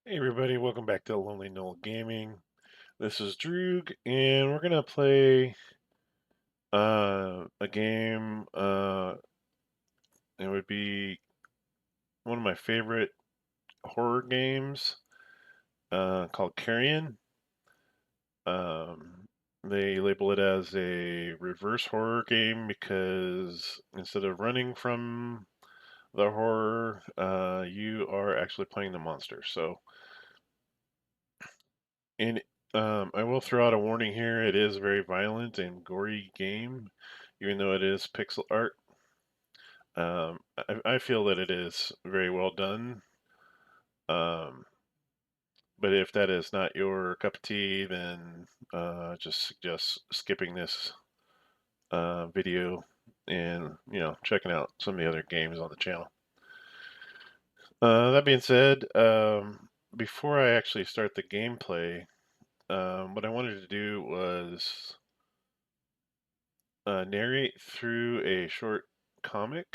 Hey everybody, welcome back to Lonely Knoll Gaming. This is Droog, and we're gonna play a game. It would be one of my favorite horror games, called Carrion. Um, they label it as a reverse horror game because instead of running from the horror, you are actually playing the monster. So, in I will throw out a warning here. It is a very violent and gory game, even though it is pixel art. I feel that it is very well done. Um, but if that is not your cup of tea, then just suggest skipping this video and checking out some of the other games on the channel. That being said, before I actually start the gameplay, what I wanted to do was narrate through a short comic,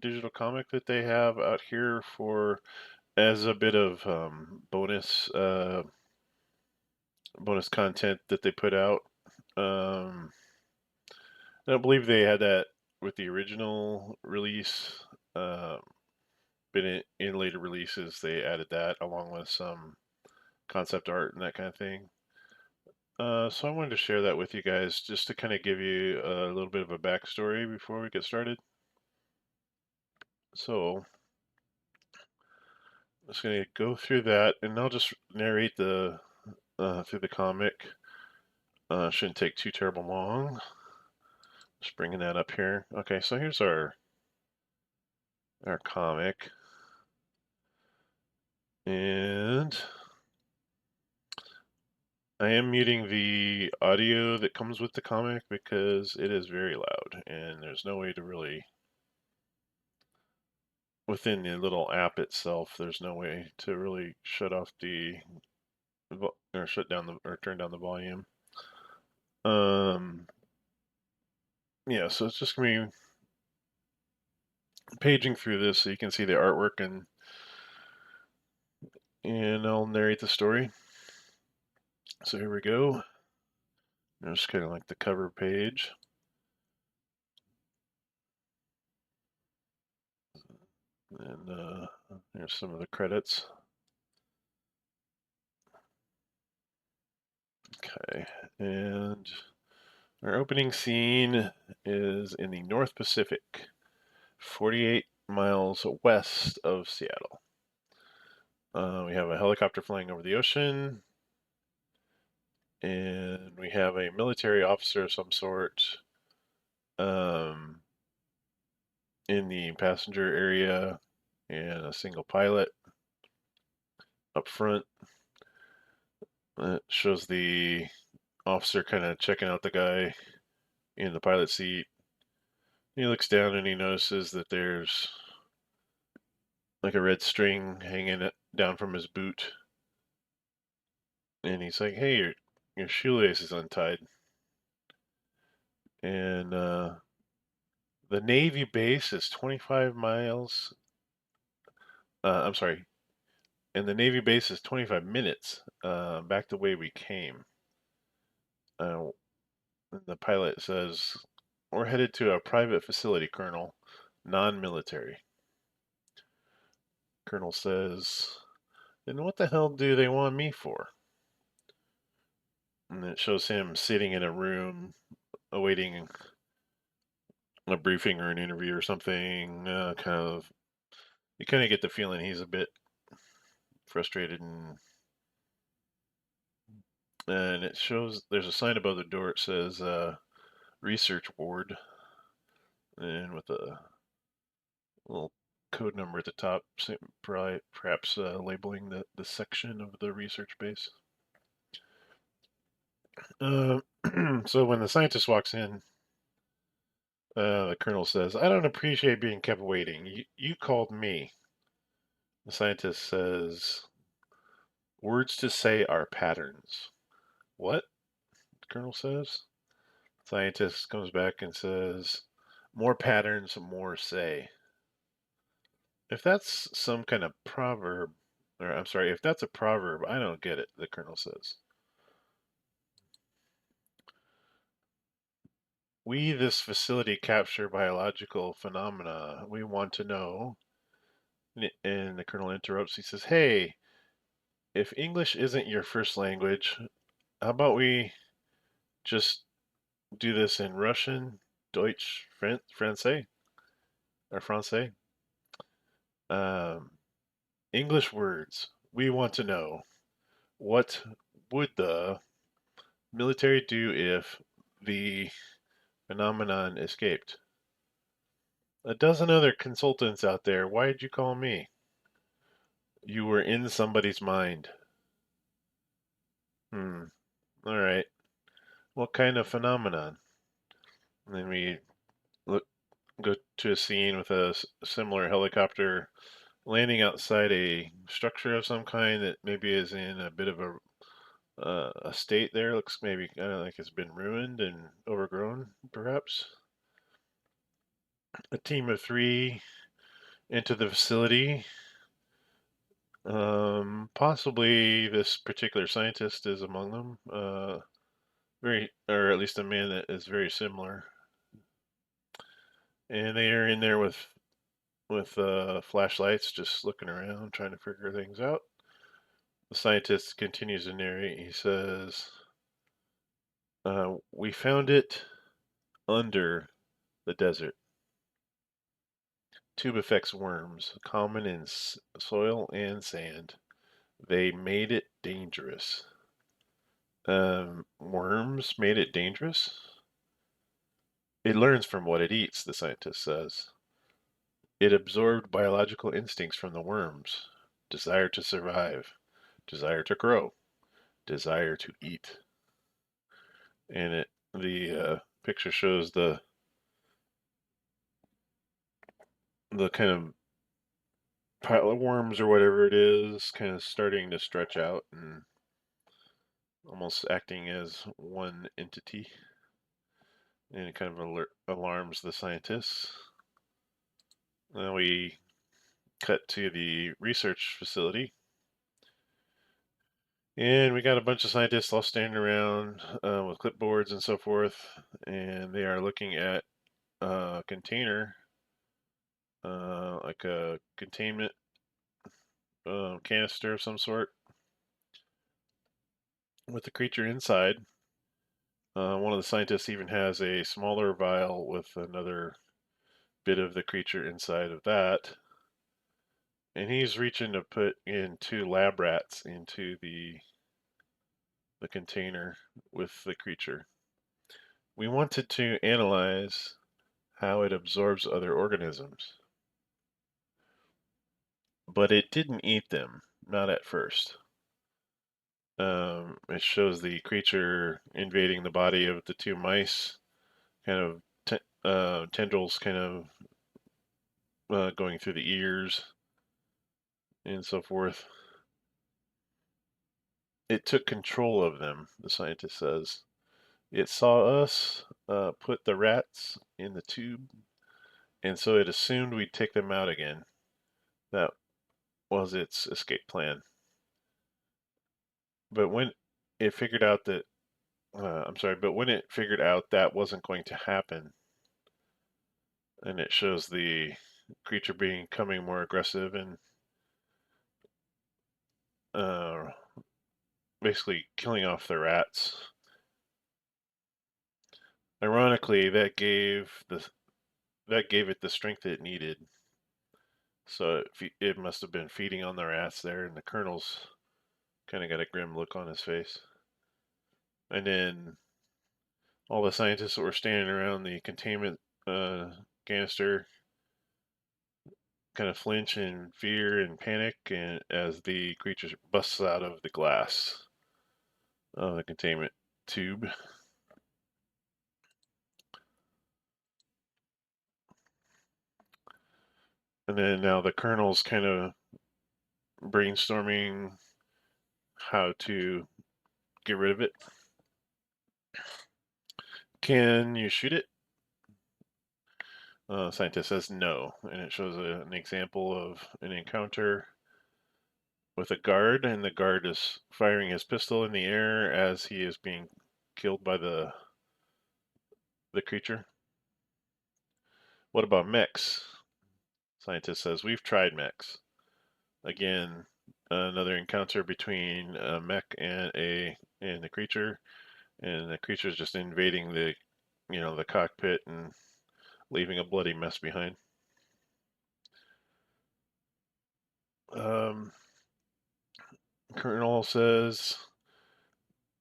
digital comic that they have out here for as a bit of bonus content that they put out. Um, I don't believe they had that with the original release, uh, but in later releases they added that along with some concept art and that kind of thing. So I wanted to share that with you guys just to kind of give you a little bit of a backstory before we get started. So I'm just going to go through that, and I'll just narrate the through the comic. Shouldn't take too terrible long. Just bringing that up here. Okay, so here's our comic, and I am muting the audio that comes with the comic because it is very loud, and there's no way to really within the little app itself. There's no way to really shut off or shut down or turn down the volume. Um, yeah, so it's just gonna be paging through this so you can see the artwork and I'll narrate the story. So here we go. Just kind of like the cover page. And here's some of the credits. Okay. And our opening scene is in the North Pacific, 48 miles west of Seattle. We have a helicopter flying over the ocean, and we have a military officer of some sort um, in the passenger area and a single pilot up front. It shows the officer kind of checking out the guy in the pilot seat. He looks down and he notices that there's like a red string hanging down from his boot. And he's like, "Hey, your shoelace is untied." And the Navy base is 25 miles. I'm sorry. And the Navy base is 25 minutes back the way we came. Uh, the pilot says, "We're headed to a private facility, Colonel, non-military." Colonel says, "Then what the hell do they want me for?" And it shows him sitting in a room awaiting a briefing or an interview or something. You kind of get the feeling he's a bit frustrated, and it shows there's a sign above the door. It says research ward, and with a little code number at the top, perhaps labeling the section of the research base. Uh, so when the scientist walks in, the colonel says, "I don't appreciate being kept waiting. You called me." The scientist says, "Words to say are patterns." "What?" the colonel says. Scientist comes back and says, "More patterns, more say." If that's some kind of proverb, Or I'm sorry, if that's a proverb, I don't get it, the colonel says. We, this facility, capture biological phenomena. We want to know. And the colonel interrupts. He says, "Hey, if English isn't your first language, how about we just do this in Russian, Deutsch, Francais, or Francais? Um, English words. We want to know what would the military do if the phenomenon escaped? A dozen other consultants out there. Why did you call me? You were in somebody's mind. Hmm. All right. What kind of phenomenon? And then we look go to a scene with a similar helicopter landing outside a structure of some kind that maybe is in a bit of a state there. Looks maybe kind of like it's been ruined and overgrown, perhaps. A team of three enter the facility. Possibly this particular scientist is among them. Very, or at least a man that is very similar. And they are in there with flashlights, just looking around, trying to figure things out. The scientist continues to narrate. He says, "We found it under the desert. Tube affects worms, common in soil and sand. They made it dangerous." Worms made it dangerous? It learns from what it eats, the scientist says. It absorbed biological instincts from the worms: desire to survive, desire to grow, desire to eat. And the picture shows the kind of pile of worms or whatever it is kind of starting to stretch out and almost acting as one entity. And it kind of alarms the scientists. Then we cut to the research facility. And we got a bunch of scientists all standing around with clipboards and so forth, and they are looking at a container, like a containment canister of some sort, with the creature inside. One of the scientists even has a smaller vial with another bit of the creature inside of that, and he's reaching to put in two lab rats into the container with the creature. We wanted to analyze how it absorbs other organisms. But it didn't eat them, not at first. It shows the creature invading the body of the two mice, kind of tendrils kind of going through the ears and so forth. It took control of them, the scientist says. It saw us put the rats in the tube, and so it assumed we'd take them out again. That was its escape plan. But when it figured out that, I'm sorry, but when it figured out that wasn't going to happen, and it shows the creature becoming more aggressive and uh, basically killing off the rats. Ironically, that gave it the strength it needed. So it must have been feeding on the rats there, and the colonel's kind of got a grim look on his face. And then all the scientists that were standing around the containment canister kind of flinch in fear and panic, and as the creature busts out of the glass of the containment tube. And then now the colonel's kind of brainstorming how to get rid of it. Can you shoot it? Scientist says no, and it shows an example of an encounter with a guard, and the guard is firing his pistol in the air as he is being killed by the creature. What about mechs? Scientist says, we've tried mechs. Again, another encounter between a mech and the creature, and the creature is just invading the cockpit and leaving a bloody mess behind. Um, Colonel says,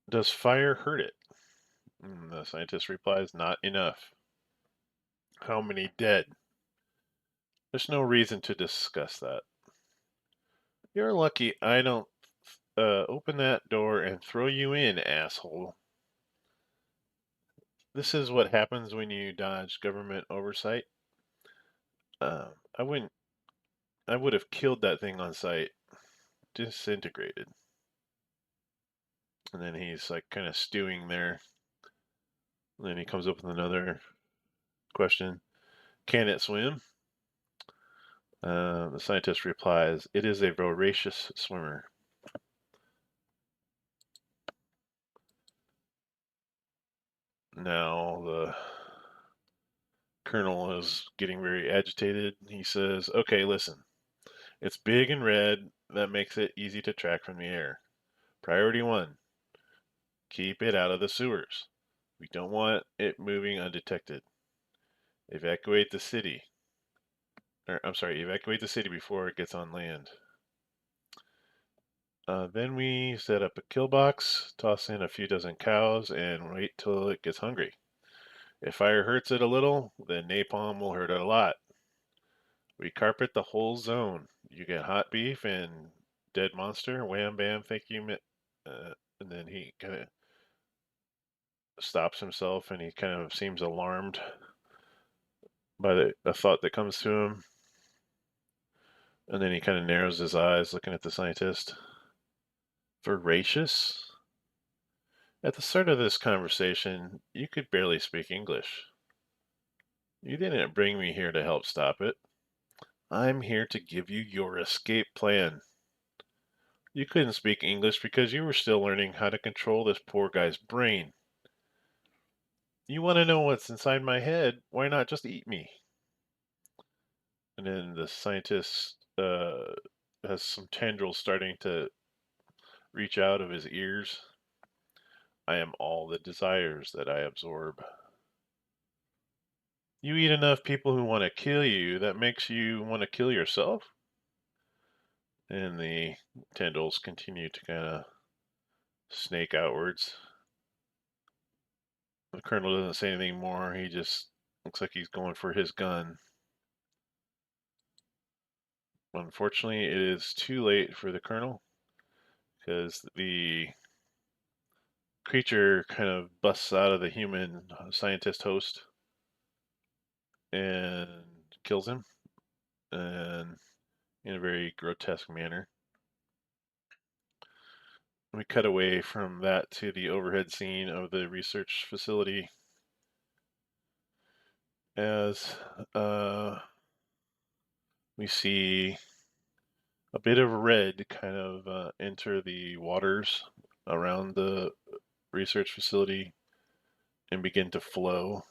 does fire hurt it? And the scientist replies, not enough. How many dead? There's no reason to discuss that. You're lucky I don't open that door and throw you in, asshole. This is what happens when you dodge government oversight. I wouldn't. I would have killed that thing on sight. Disintegrated. And then he's like kind of stewing there. And then he comes up with another question. Can it swim? The scientist replies, it is a voracious swimmer. Now the colonel is getting very agitated. He says, okay, listen. It's big and red. That makes it easy to track from the air. Priority one, keep it out of the sewers. We don't want it moving undetected. Evacuate the city. Evacuate the city before it gets on land. Then we set up a kill box, toss in a few dozen cows, and wait till it gets hungry. If fire hurts it a little, then napalm will hurt it a lot. We carpet the whole zone. You get hot beef and dead monster. Wham bam, thank you. And then he kind of stops himself and he kind of seems alarmed by the thought that comes to him. And then he kind of narrows his eyes looking at the scientist. Voracious? At the start of this conversation, you could barely speak English. You didn't bring me here to help stop it. I'm here to give you your escape plan. You couldn't speak English because you were still learning how to control this poor guy's brain. You want to know what's inside my head? Why not just eat me? And then the scientist has some tendrils starting to reach out of his ears. I am all the desires that I absorb. You eat enough people who want to kill you, that makes you want to kill yourself? And the tendrils continue to kind of snake outwards. The colonel doesn't say anything more. He just looks like he's going for his gun. Unfortunately, it is too late for the colonel because the creature kind of busts out of the human scientist host and kills him, and in a very grotesque manner. We cut away from that to the overhead scene of the research facility as we see a bit of red kind of enter the waters around the research facility and begin to flow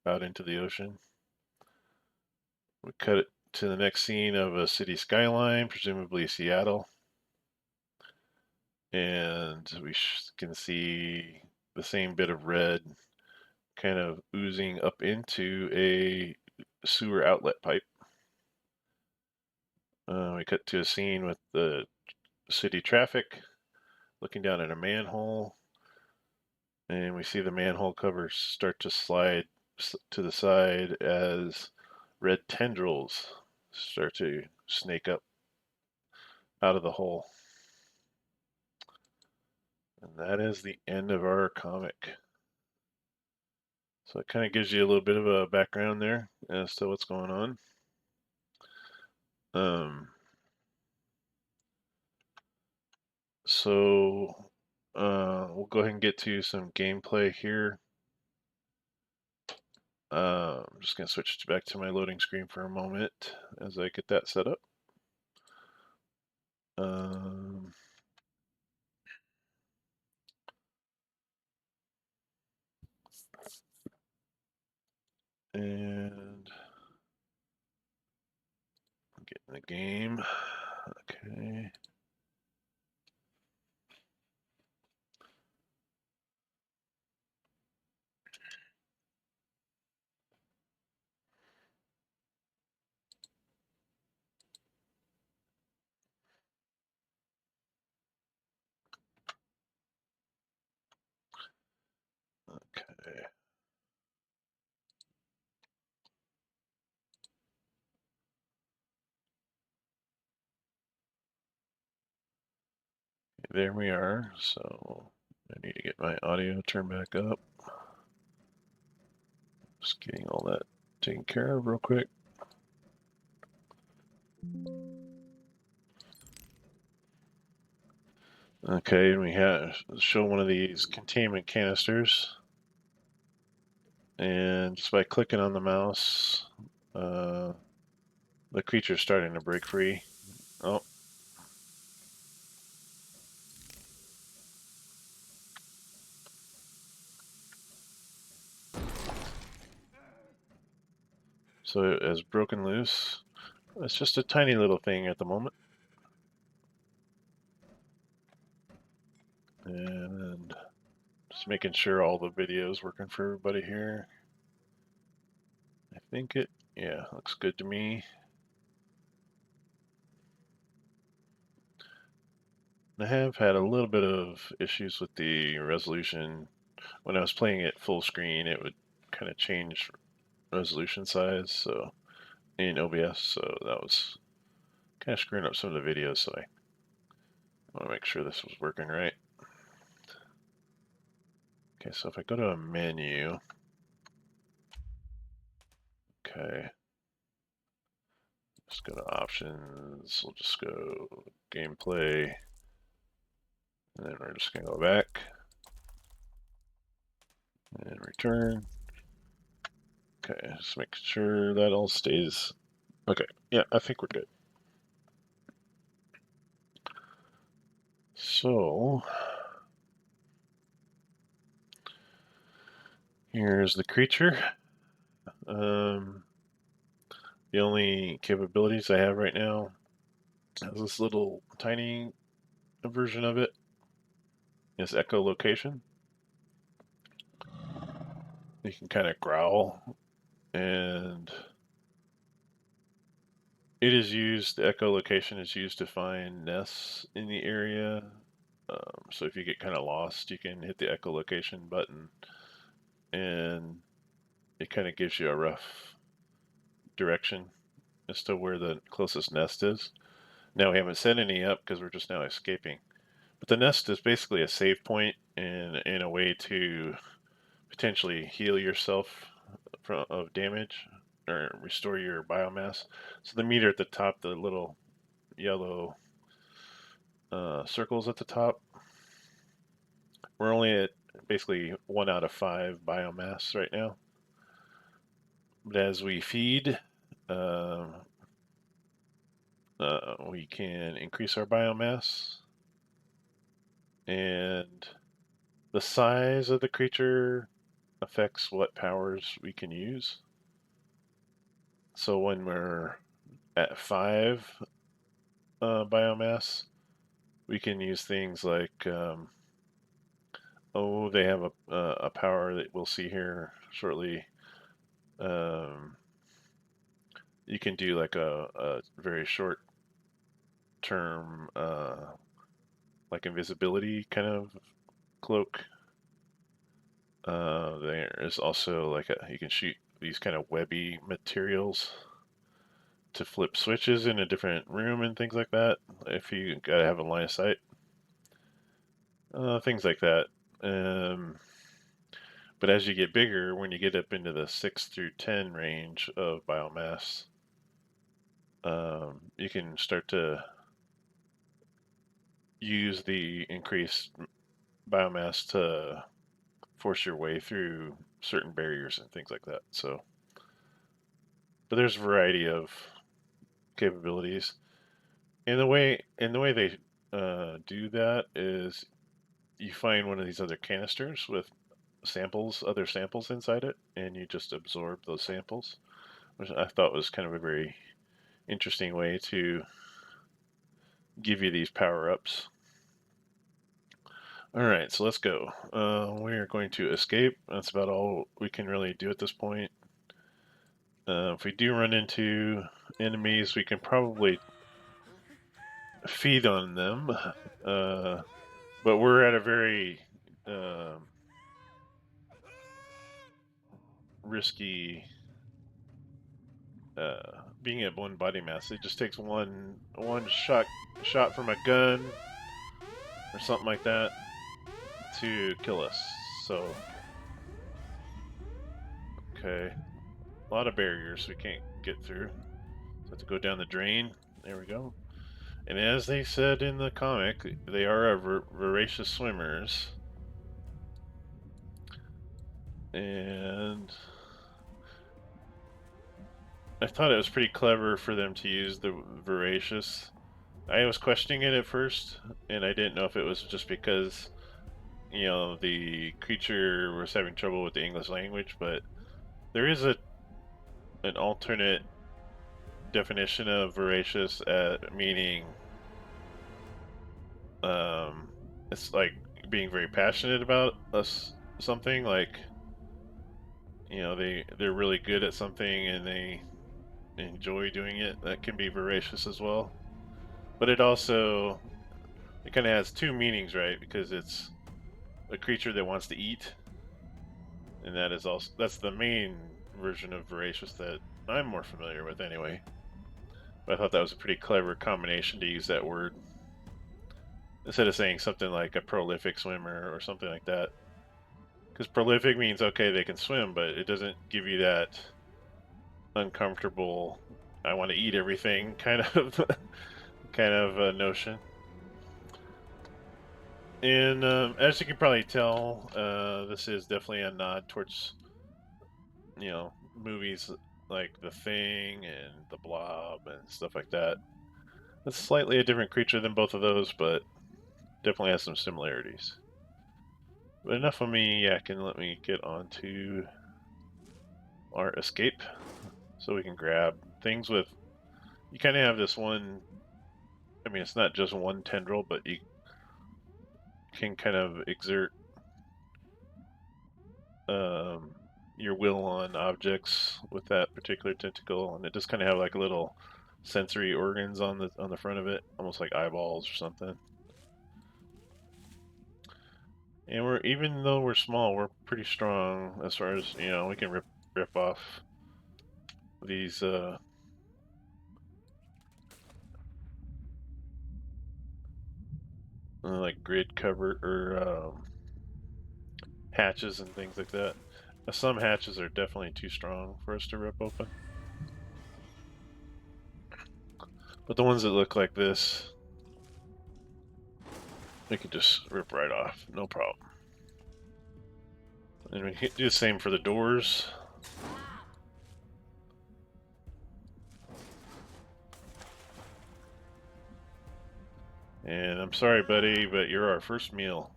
out into the ocean. We cut it to the next scene of a city skyline, presumably Seattle, and we can see the same bit of red kind of oozing up into a sewer outlet pipe. We cut to a scene with the city traffic looking down at a manhole, and we see the manhole covers start to slide to the side as red tendrils start to snake up out of the hole. And that is the end of our comic. So it kind of gives you a little bit of a background there as to what's going on. Um, so we'll go ahead and get to some gameplay here. I'm just going to switch back to my loading screen for a moment as I get that set up. Um, and get in the game. Okay. Okay. There we are. So I need to get my audio turned back up. Just getting all that taken care of real quick. Okay, and we have show one of these containment canisters, and just by clicking on the mouse, the creature's starting to break free. Oh, so it has broken loose. It's just a tiny little thing at the moment, and just making sure all the video is working for everybody here. I think it, yeah, looks good to me. I have had a little bit of issues with the resolution. When I was playing it full screen, it would kind of change resolution size, so in OBS, so that was kind of screwing up some of the videos, so I want to make sure this was working right. Okay, so if I go to a menu, okay, just go to options, we'll just go gameplay, and then we're just gonna go back and return. Okay, just make sure that all stays. Okay, yeah, I think we're good. So, here's the creature. Um, the only capabilities I have right now is this little tiny version of it is echolocation. You can kind of growl, and it is used, the echolocation is used to find nests in the area. So if you get kind of lost, you can hit the echolocation button, and it kind of gives you a rough direction as to where the closest nest is. Now we haven't set any up because we're just now escaping. But the nest is basically a save point and in a way to potentially heal yourself of damage or restore your biomass. So the meter at the top, the little yellow circles at the top, we're only at basically 1 out of 5 biomass right now. But as we feed, uh, we can increase our biomass, and the size of the creature affects what powers we can use. So when we're at 5 biomass, we can use things like, oh, they have a power that we'll see here shortly. Um, you can do like a very short term, like invisibility kind of cloak. There is also like you can shoot these kind of webby materials to flip switches in a different room and things like that. If you gotta have a line of sight, things like that. Um, but as you get bigger, when you get up into the 6 through 10 range of biomass, you can start to use the increased biomass to force your way through certain barriers and things like that. So, but there's a variety of capabilities. And the way they do that is you find one of these other canisters with other samples inside it, and you just absorb those samples, which I thought was kind of a very interesting way to give you these power-ups. All right, so let's go. We are going to escape. That's about all we can really do at this point. If we do run into enemies, we can probably feed on them, but we're at a very risky being at one body mass. It just takes one shot from a gun or something like that to kill us. So okay, a lot of barriers we can't get through. So have to go down the drain. There we go. And as they said in the comic, they are voracious swimmers. And I thought it was pretty clever for them to use the voracious. I was questioning it at first, and I didn't know if it was just because, the creature was having trouble with the English language, but there is an alternate definition of voracious, meaning it's like being very passionate about something, like they're really good at something and they enjoy doing it. That can be voracious as well, but it kind of has two meanings, right? Because it's a creature that wants to eat, and that's the main version of voracious that I'm more familiar with anyway. But I thought that was a pretty clever combination to use that word instead of saying something like a prolific swimmer or something like that. Because prolific means okay, they can swim, but it doesn't give you that uncomfortable, I want to eat everything kind of notion. And as you can probably tell, this is definitely a nod towards movies like The Thing and The Blob and stuff like that. It's slightly a different creature than both of those, but definitely has some similarities. But enough of me yakking. Let me get on to our escape so we can grab things with. You kind of have this one. I mean, it's not just one tendril, but you can kind of exert um, your will on objects with that particular tentacle, and it just kind of have like little sensory organs on the front of it, almost like eyeballs or something. And even though we're small, we're pretty strong as far as we can rip off these like grid cover or hatches and things like that. Some hatches are definitely too strong for us to rip open. But the ones that look like this, we can just rip right off, no problem. And we can do the same for the doors. And I'm sorry, buddy, but you're our first meal.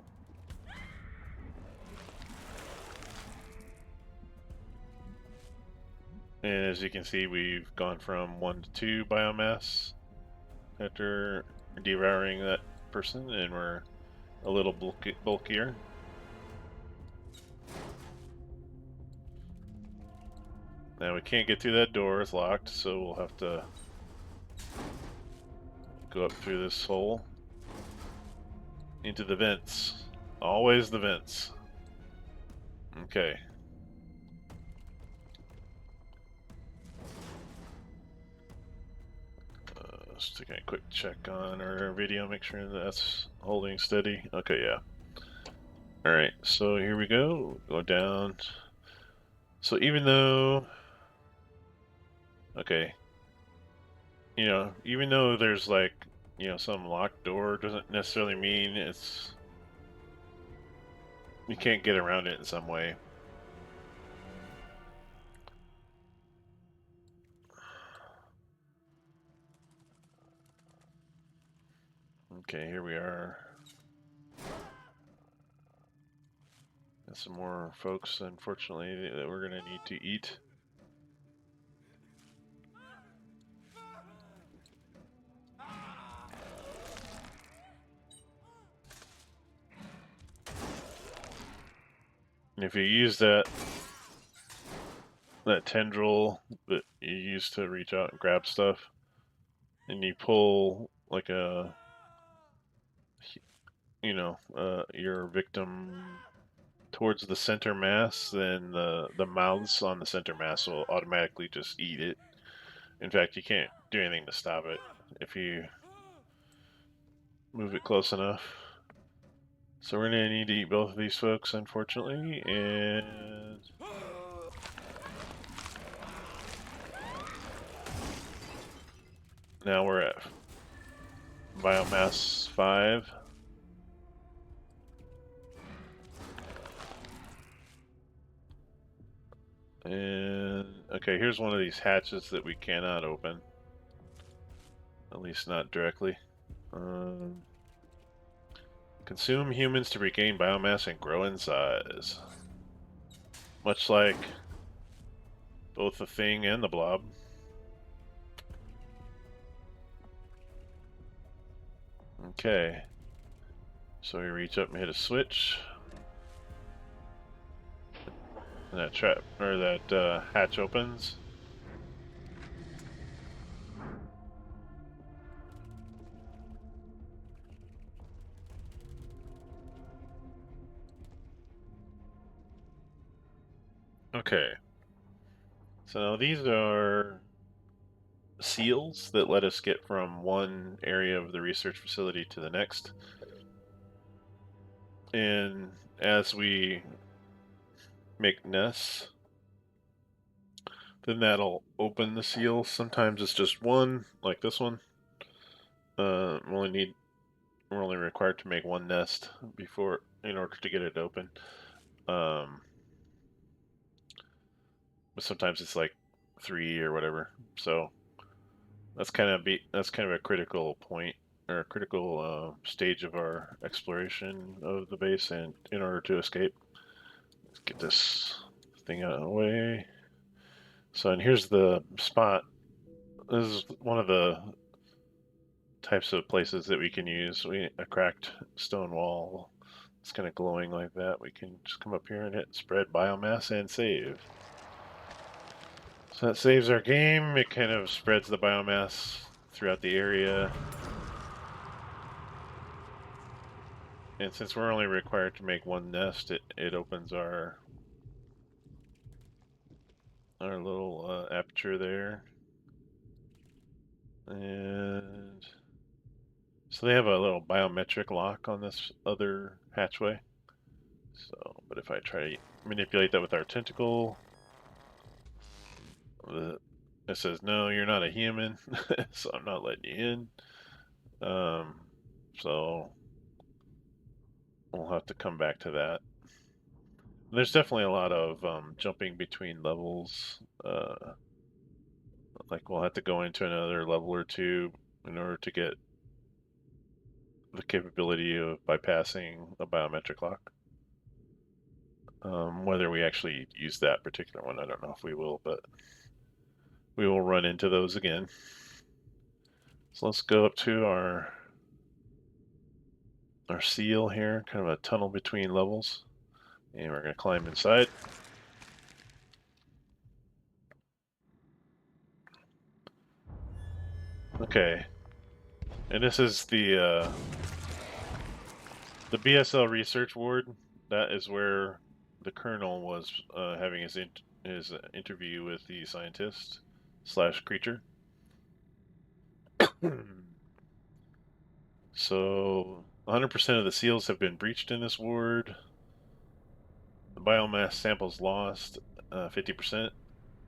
And as you can see, we've gone from 1 to 2 biomass after devouring that person, and we're a little bulkier. Now we can't get through that door, it's locked, so we'll have to go up through this hole into the vents. Always the vents. Okay. Let's take a quick check on our video, make sure that's holding steady. Okay, yeah. Alright, so here we go. Go down. So even though... Okay. Even though there's like, some locked door, doesn't necessarily mean you can't get around it in some way. Okay, here we are. Got some more folks, unfortunately, that we're gonna need to eat. And if you use that tendril that you use to reach out and grab stuff, and you pull like a, your victim towards the center mass, then the mouths on the center mass will automatically just eat it. In fact, you can't do anything to stop it if you move it close enough. So we're gonna need to eat both of these folks, unfortunately, and now we're at biomass 5. And okay, here's one of these hatches that we cannot open. At least not directly. Consume humans to regain biomass and grow in size. Much like both the Thing and the Blob. Okay. So we reach up and hit a switch. And that trap, or that hatch opens. Okay. So now these are seals that let us get from one area of the research facility to the next. And as we make nests, then that'll open the seal. Sometimes it's just one, like this one. We're only required to make one nest in order to get it open. But sometimes it's like 3 or whatever. So that's kind of a critical point or a critical stage of our exploration of the base, and in order to escape, let's get this thing out of the way. So, and here's the spot. This is one of the types of places that we can use. A cracked stone wall. It's kind of glowing like that. We can just come up here and hit spread biomass and save. So that saves our game. It kind of spreads the biomass throughout the area. And since we're only required to make one nest, it opens our little aperture there. And so they have a little biometric lock on this other hatchway. So, but if I try to manipulate that with our tentacle, it says, no, you're not a human, so I'm not letting you in. So we'll have to come back to that. There's definitely a lot of jumping between levels. Like we'll have to go into another level or two in order to get the capability of bypassing a biometric lock. Whether we actually use that particular one, I don't know if we will, but we will run into those again. So let's go up to our seal here, kind of a tunnel between levels, and we're going to climb inside. Okay, and this is the BSL research ward. That is where the colonel was having his interview with the scientist / creature. So 100% of the seals have been breached in this ward. The biomass samples lost 50%.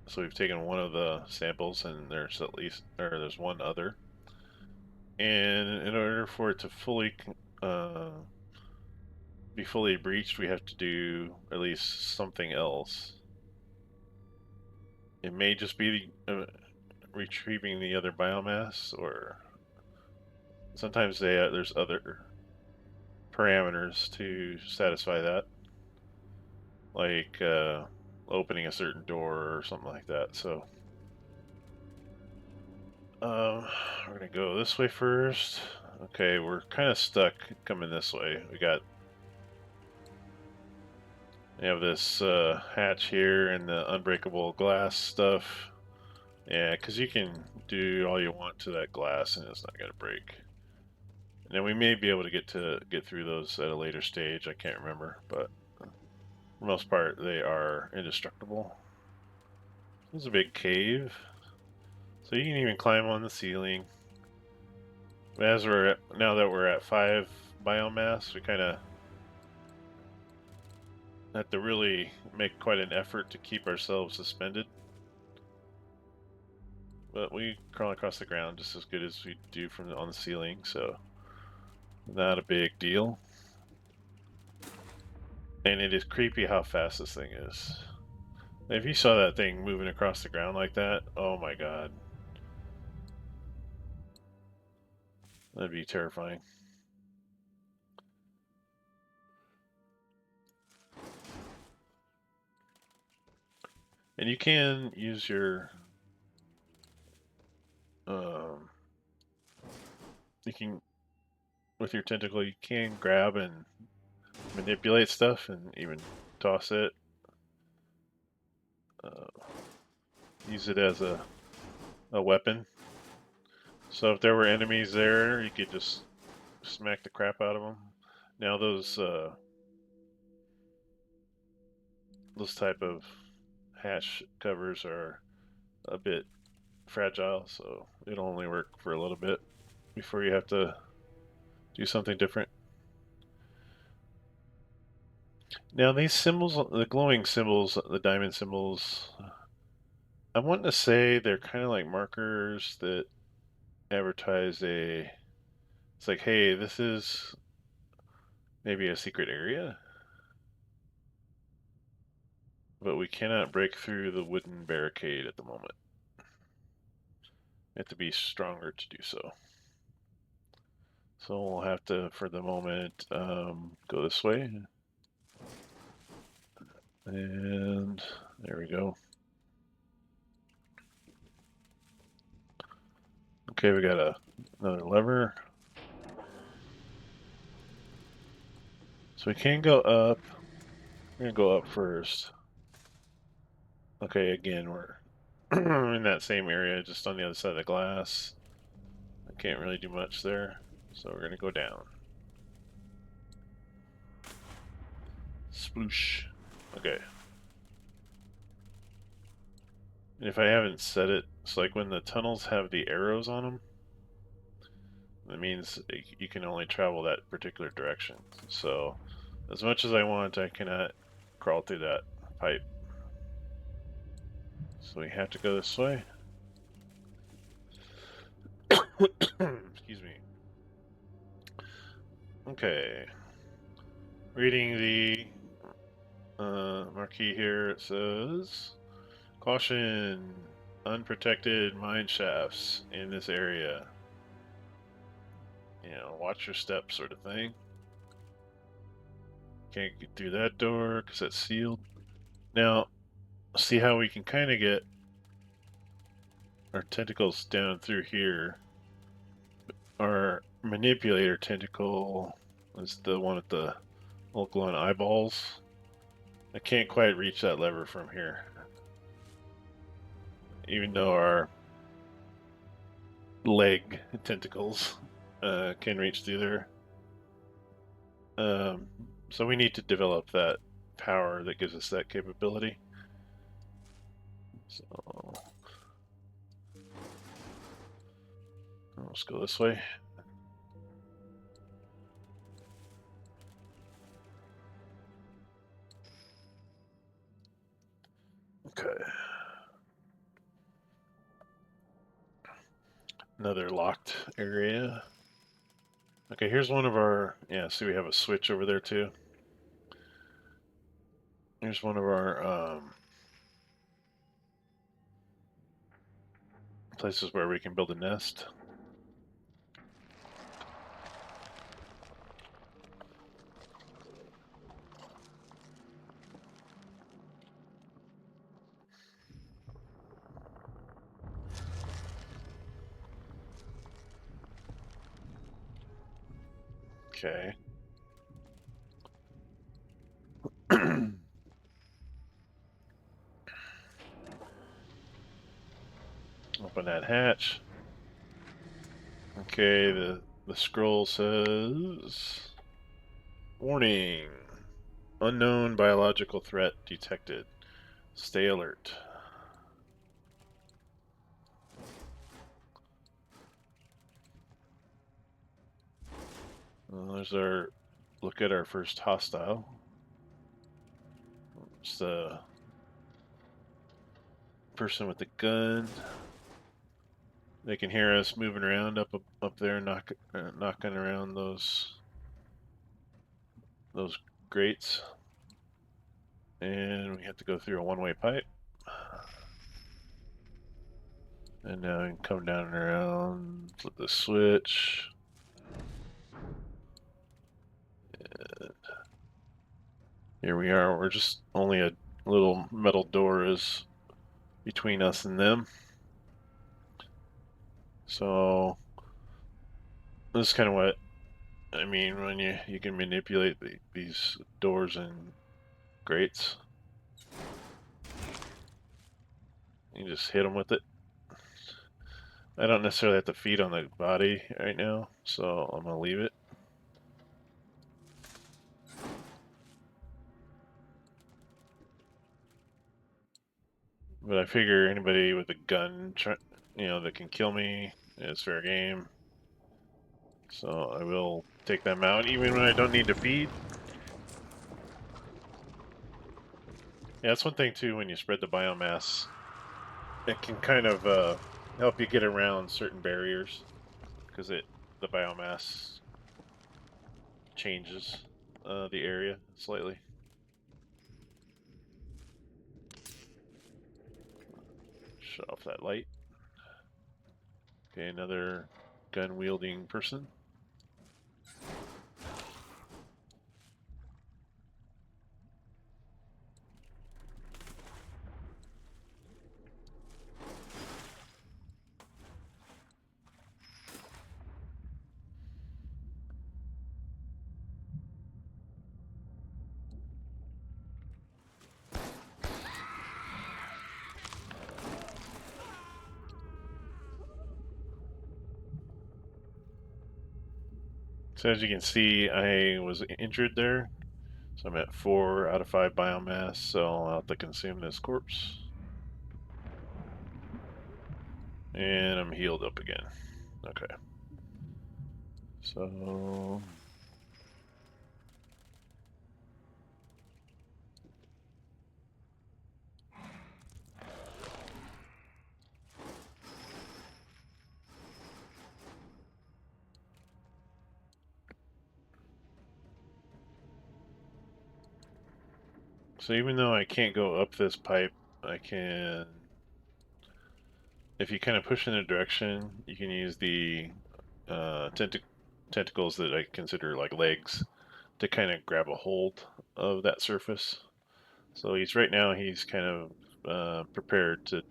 So we've taken one of the samples, and there's one other. And in order for it to be fully breached, we have to do at least something else. It may just be retrieving the other biomass, or sometimes there's other parameters to satisfy that, like opening a certain door or something like that. So we're gonna go this way first. Okay, we're kind of stuck coming this way. We have this hatch here and the unbreakable glass stuff. Yeah, because you can do all you want to that glass and it's not gonna break. And then we may be able to get through those at a later stage. I can't remember, but for the most part, they are indestructible. This is a big cave, so you can even climb on the ceiling. Now that we're at 5 biomass, we kind of have to really make quite an effort to keep ourselves suspended. But we crawl across the ground just as good as we do on the ceiling, so not a big deal. And it is creepy how fast this thing is. If you saw that thing moving across the ground like that, oh my god. That'd be terrifying. And you can use your um you can with your tentacle you can grab and manipulate stuff and even toss it. Uh, use it as a weapon. So if there were enemies there, you could just smack the crap out of them. Now those type of hatch covers are a bit fragile, so it'll only work for a little bit before you have to do something different. Now these symbols, the glowing symbols, the diamond symbols, I want to say they're kind of like markers that advertise it's like, hey, this is maybe a secret area, but we cannot break through the wooden barricade at the moment. We have to be stronger to do so. So we'll have to, for the moment, go this way. And there we go. Okay, we got another lever. So we can go up. We're gonna go up first. Okay, again, we're in that same area, just on the other side of the glass. I can't really do much there, so we're gonna go down. Sploosh. Okay. And if I haven't set it, it's like when the tunnels have the arrows on them, that means you can only travel that particular direction. So, as much as I want, I cannot crawl through that pipe. So we have to go this way. Excuse me. Okay. Reading the marquee here, it says, caution, unprotected mine shafts in this area. You know, watch your steps sort of thing. Can't get through that door because it's sealed. Now, see how we can kind of get our tentacles down through here. Our manipulator tentacle is the one with the little glowing eyeballs. I can't quite reach that lever from here. Even though our leg tentacles can reach through there. Um, so we need to develop that power that gives us that capability. So let's go this way. Okay. Another locked area. Okay, here's one of our, yeah, see we have a switch over there too. Here's one of our places where we can build a nest. Okay. Open that hatch. Okay, the scroll says, warning, unknown biological threat detected. Stay alert. Well, there's our look at our first hostile. It's the person with the gun. They can hear us moving around up there, knocking around those grates, and we have to go through a one-way pipe. And now we can come down and around, flip the switch. And here we are. We're just only a little metal door is between us and them. So this is kind of what I mean when you can manipulate these doors and grates. You just hit them with it. I don't necessarily have to feed on the body right now, so I'm gonna leave it. But I figure anybody with a gun, that can kill me is fair game. So I will take them out even when I don't need to feed. Yeah, that's one thing too when you spread the biomass. It can kind of help you get around certain barriers because the biomass changes the area slightly. Shut off that light. Okay, another gun wielding person. So as you can see, I was injured there. So I'm at 4 out of 5 biomass, so I'll have to consume this corpse. And I'm healed up again. Okay. So even though I can't go up this pipe, I can, if you kind of push in a direction, you can use the tentacles that I consider like legs to kind of grab a hold of that surface. So he's kind of prepared to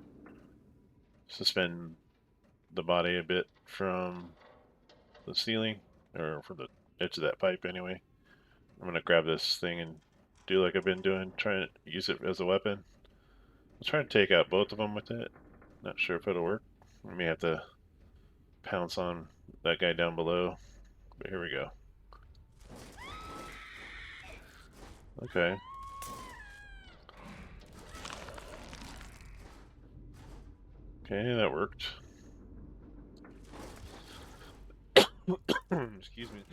suspend the body a bit from the ceiling, or from the edge of that pipe anyway. I'm gonna grab this thing and do like I've been doing, trying to use it as a weapon. I'll try to take out both of them with it. Not sure if it'll work. We may have to pounce on that guy down below, but here we go. Okay. Okay, that worked. Excuse me.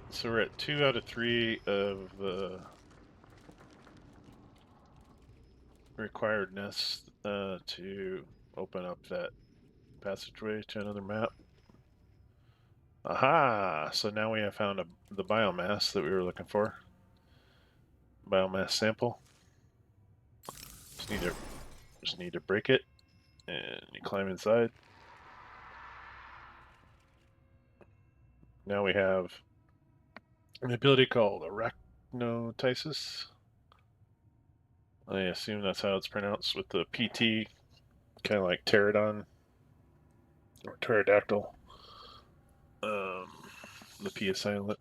So we're at 2 out of 3 of the required nests to open up that passageway to another map. Aha! So now we have found the biomass that we were looking for. Biomass sample. Just need to break it, and you climb inside. Now we have An ability called Arachnotisis. I assume that's how it's pronounced with the PT, kind of like pterodon or pterodactyl. Um, the P is silent.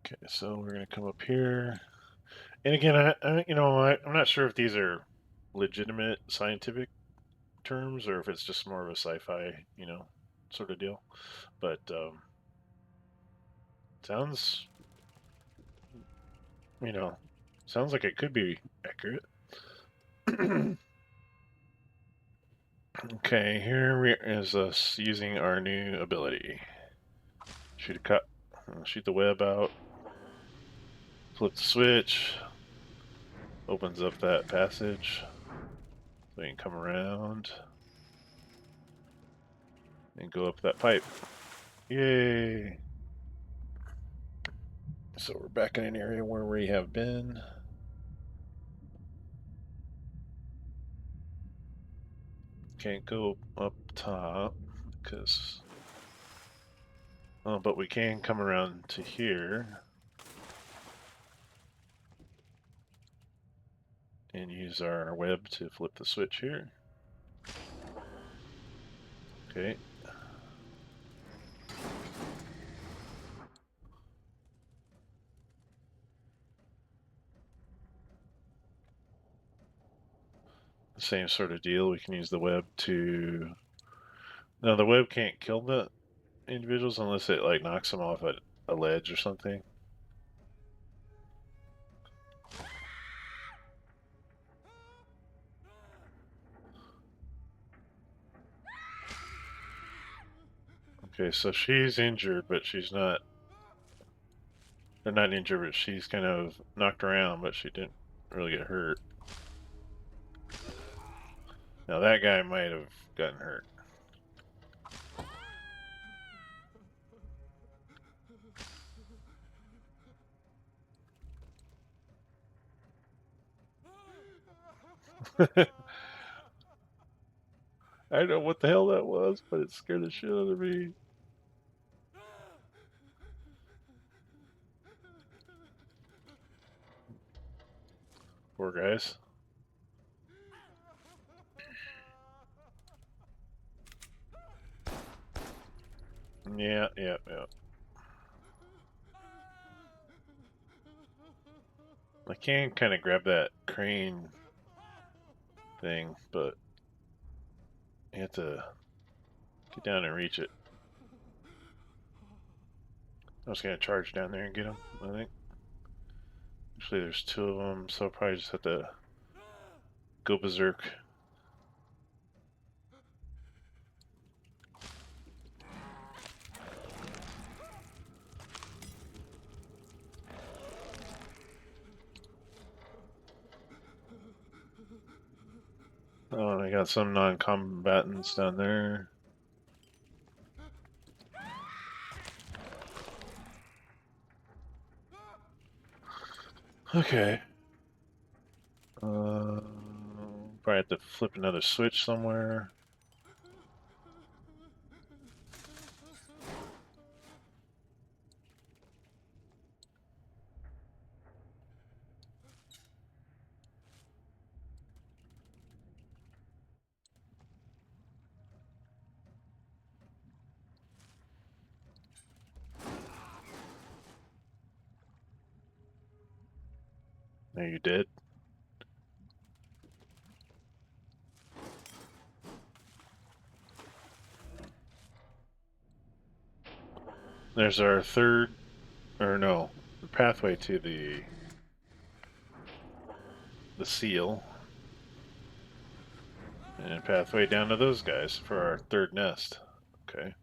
Okay, so we're gonna come up here, and again, I'm not sure if these are legitimate scientific terms or if it's just more of a sci-fi, sort of deal. But sounds, you know, sounds like it could be accurate. Okay, is us using our new ability. Shoot a cut, shoot the web out, flip the switch, opens up that passage. So you can come around and go up that pipe. Yay! So we're back in an area where we have been. Can't go up top because, oh, but we can come around to here and use our web to flip the switch here. Okay. Same sort of deal. We can use the web to. No, the web can't kill the individuals unless it like knocks them off at a ledge or something. Okay, so she's injured, but she's not. They're not injured, but she's kind of knocked around, but she didn't really get hurt. Now that guy might have gotten hurt. I don't know what the hell that was, but it scared the shit out of me. Poor guys. Yeah, yeah, yeah. I can kind of grab that crane thing, but you have to get down and reach it. I was gonna charge down there and get him, I think. Actually, there's two of them, so I'll probably just have to go berserk. Oh, and I got some non-combatants down there. Okay. Probably have to flip another switch somewhere. Are you dead? There's our third, or no, pathway to the seal. And pathway down to those guys for our third nest. Okay.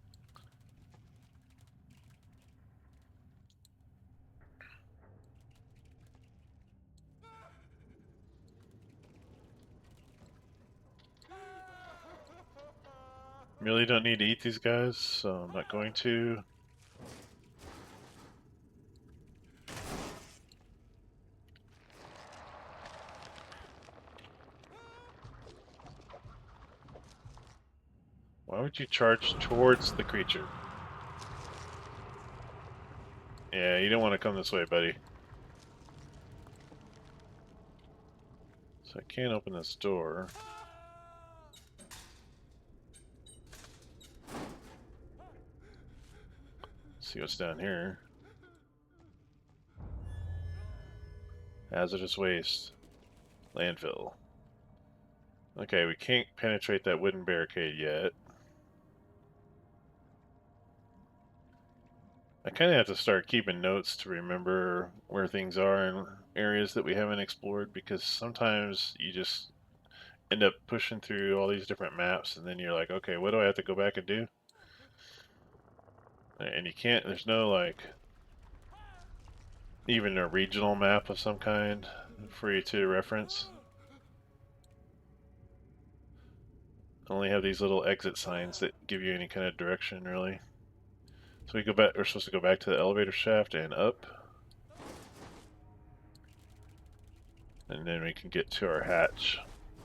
Really don't need to eat these guys, so I'm not going to. Why would you charge towards the creature? Yeah, you don't want to come this way, buddy. So I can't open this door. Let's see what's down here. Hazardous waste. Landfill. Okay, we can't penetrate that wooden barricade yet. I kind of have to start keeping notes to remember where things are in areas that we haven't explored, because sometimes you just end up pushing through all these different maps and then you're like, okay, what do I have to go back and do? And you can't, there's no like even a regional map of some kind for you to reference. Only have these little exit signs that give you any kind of direction, really. So we go back. We're supposed to go back to the elevator shaft and up, and then we can get to our hatch,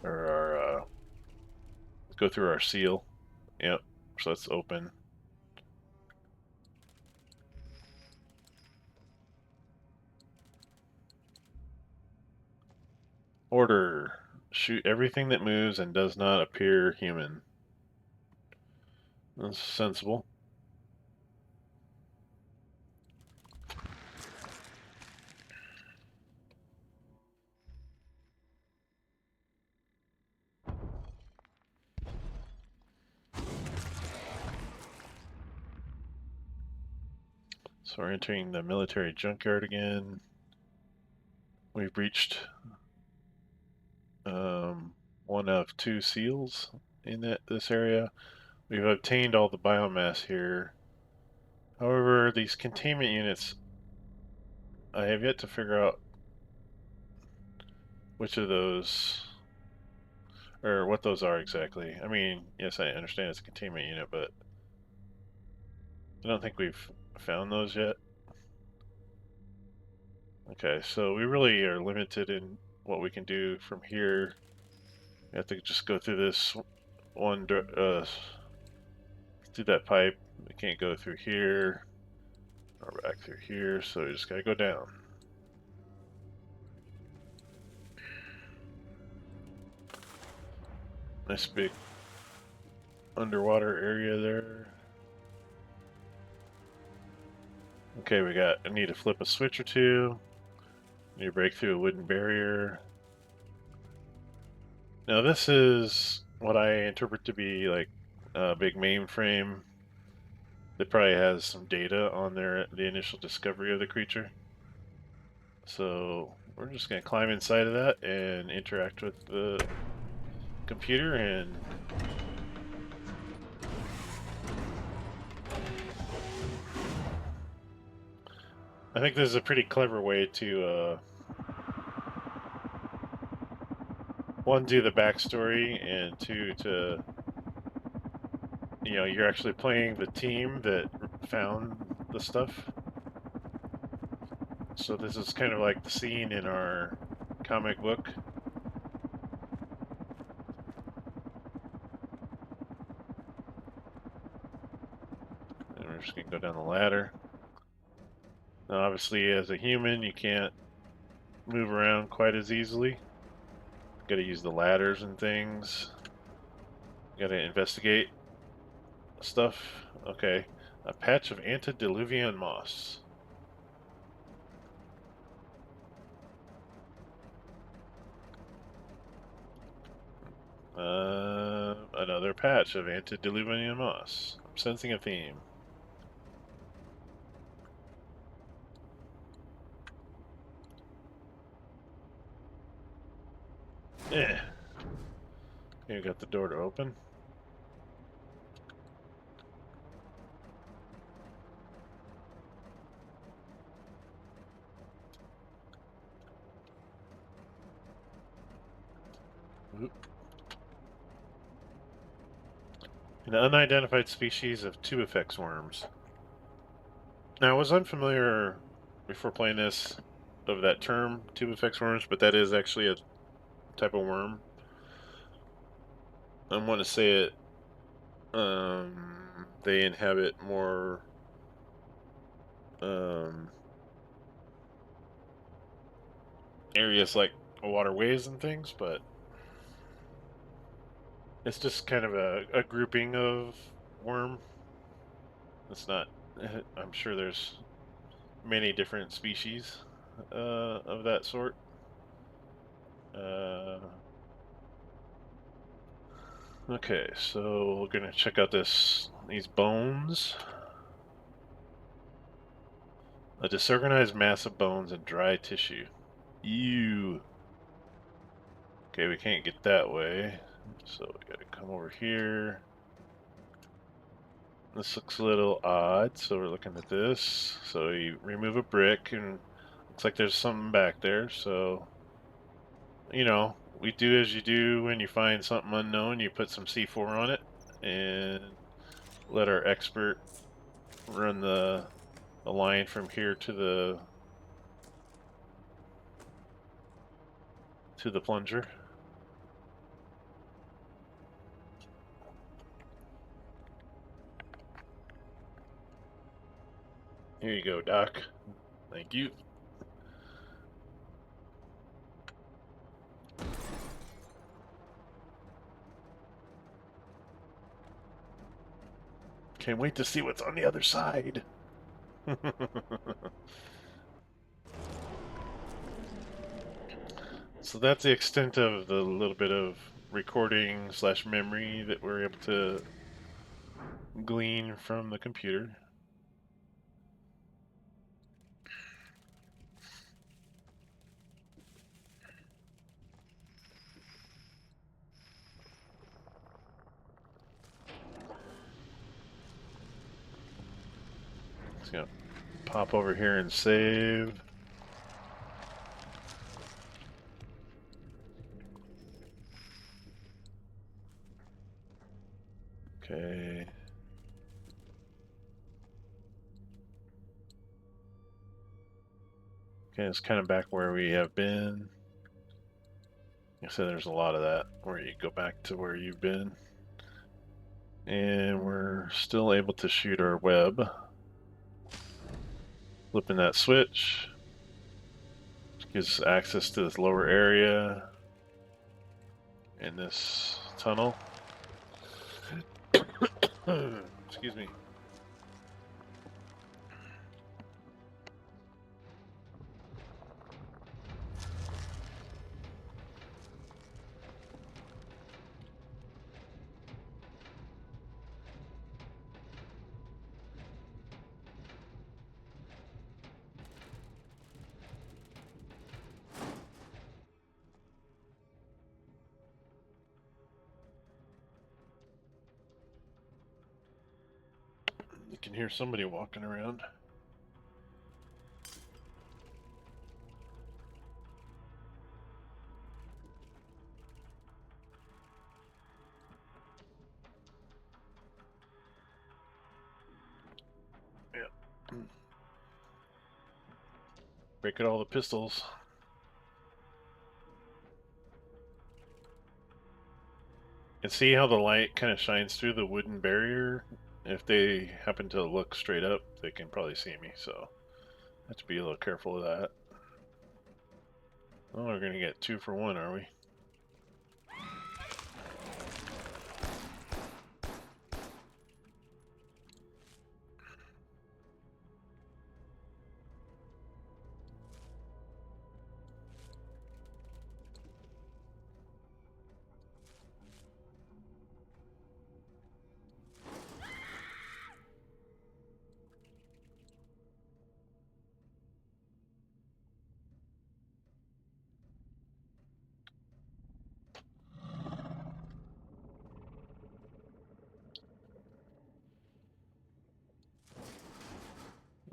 or our go through our seal. Yep. So let's open. Order: shoot everything that moves and does not appear human. That's sensible. So we're entering the military junkyard again. We've reached one of two seals in this area. We've obtained all the biomass here. However, these containment units, I have yet to figure out which of those, or what those are exactly. I mean, yes, I understand it's a containment unit, but I don't think we've found those yet. Okay, so we really are limited in what we can do from here. We have to just go through this one, through that pipe. We can't go through here or back through here, so we just gotta go down. Nice big underwater area there. Okay, I need to flip a switch or two. Need to break through a wooden barrier. Now this is what I interpret to be like a big mainframe that probably has some data on the initial discovery of the creature. So we're just gonna climb inside of that and interact with the computer, and I think this is a pretty clever way to one, do the backstory, and two, to you're actually playing the team that found the stuff. So this is kind of like the scene in our comic book. And we're just gonna go down the ladder. Now, obviously, as a human, you can't move around quite as easily. Got to use the ladders and things. Got to investigate stuff. Okay, a patch of antediluvian moss. Another patch of antediluvian moss. I'm sensing a theme. Eh. You got the door to open. Oop. An unidentified species of tubifex worms. Now, I was unfamiliar before playing this of that term, tubifex worms, but that is actually a type of worm. I want to say it. They inhabit more areas like waterways and things, but it's just kind of a grouping of worm. It's not. I'm sure there's many different species of that sort. Uh, okay, so we're gonna check out these bones. A disorganized mass of bones and dry tissue. Ew. Okay, we can't get that way, so we gotta come over here. This looks a little odd, so we're looking at this. So you remove a brick, and looks like there's something back there, so we do as you do when you find something unknown. You put some C4 on it and let our expert run the line from here to the plunger. Here you go, Doc. Thank you. Can't wait to see what's on the other side. So that's the extent of the little bit of recording slash memory that we're able to glean from the computer. Just gonna pop over here and save. Okay. Okay, it's kind of back where we have been. Like I said, there's a lot of that where you go back to where you've been. And we're still able to shoot our web. Flipping that switch gives us access to this lower area in this tunnel. Excuse me. You can hear somebody walking around. Yeah. Breaking all the pistols. And see how the light kind of shines through the wooden barrier? If they happen to look straight up, they can probably see me, so I have to be a little careful of that. Oh, we're gonna get 2 for 1, are we?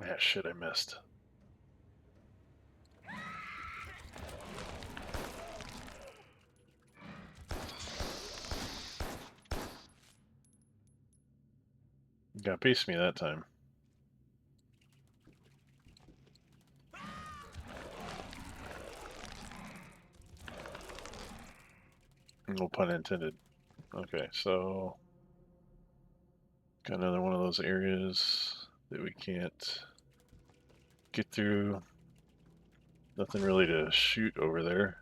Ah, shit, I missed. Got piece me that time. No pun intended. Okay, so got another one of those areas that we can't get through. Nothing really to shoot over there.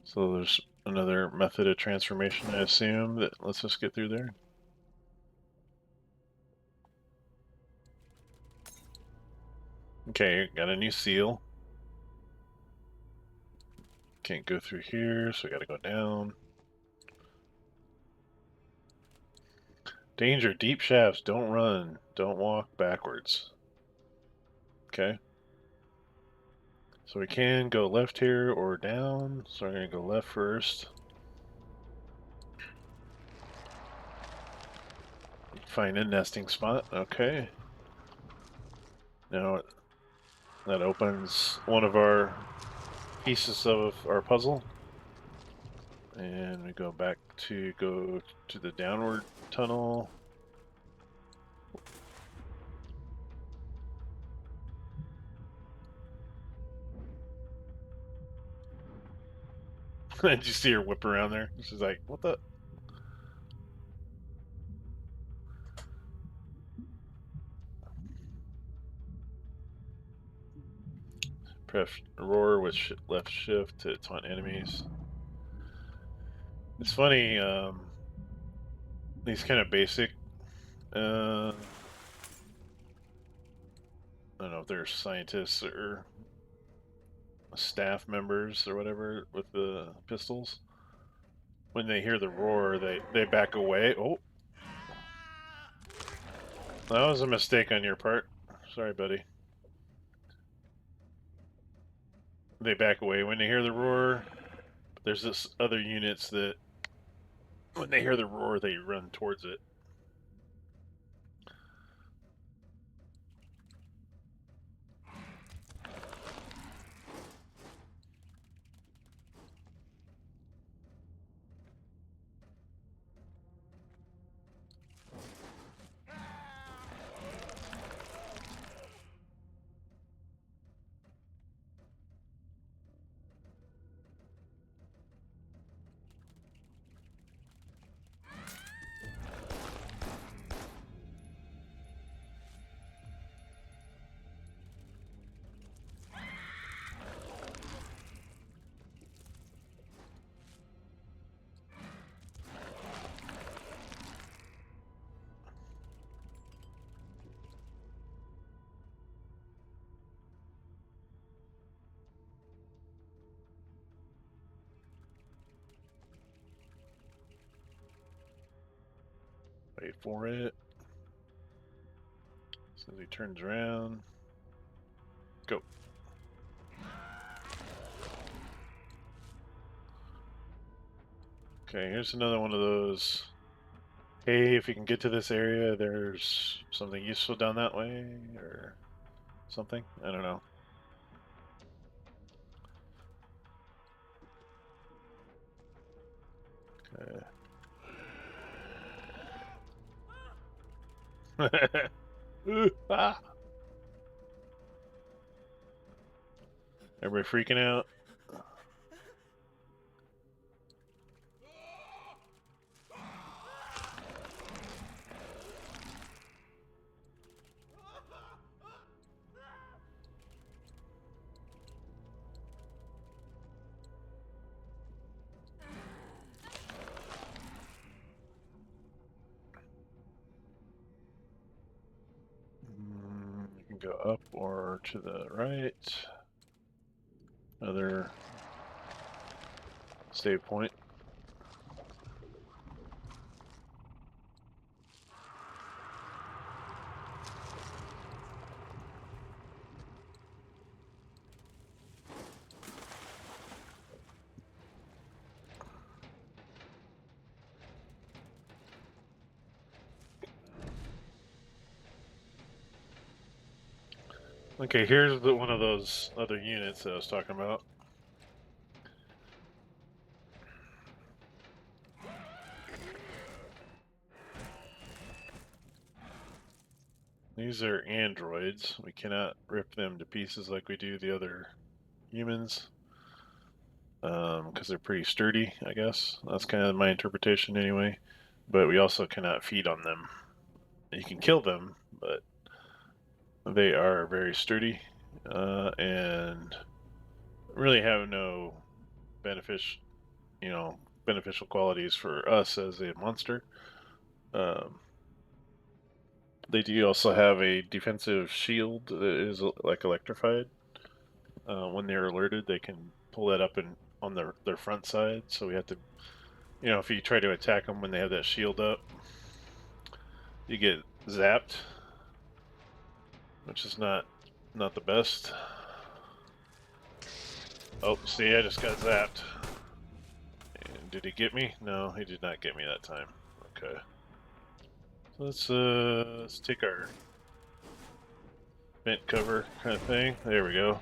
So there's another method of transformation, I assume, that lets us get through there. Okay, got a new seal. Can't go through here, so we gotta go down. Danger, deep shafts, don't run, don't walk backwards. Okay. So we can go left here or down, so I'm gonna go left first. Find a nesting spot, okay. Now that opens one of our pieces of our puzzle. And we go back to the downward tunnel. Did you see her whip around there? She's like, what the? Press roar with left shift to taunt enemies. It's funny, these kind of basic, I don't know if they're scientists or staff members or whatever with the pistols. When they hear the roar, they back away. Oh, that was a mistake on your part. Sorry, buddy. They back away when they hear the roar. But there's this other units that when they hear the roar, they run towards it. Wait for it. So he turns around. Go. Okay, here's another one of those. Hey, if you can get to this area, there's something useful down that way, or something. I don't know. Okay. Ah! Everybody freaking out. You can go up or to the right. Another save point. Okay, here's one of those other units that I was talking about. These are androids. We cannot rip them to pieces like we do the other humans. Because they're pretty sturdy, I guess. That's kind of my interpretation anyway. But we also cannot feed on them. You can kill them, but They are very sturdy and really have no beneficial, beneficial qualities for us as a monster. Um, they do also have a defensive shield that is like electrified. When they're alerted, they can pull that up and on their front side. So we have to, if you try to attack them when they have that shield up, you get zapped, which is not the best. Oh, see, I just got zapped. And did he get me? No, he did not get me that time. Okay. So let's take our vent cover kind of thing. There we go.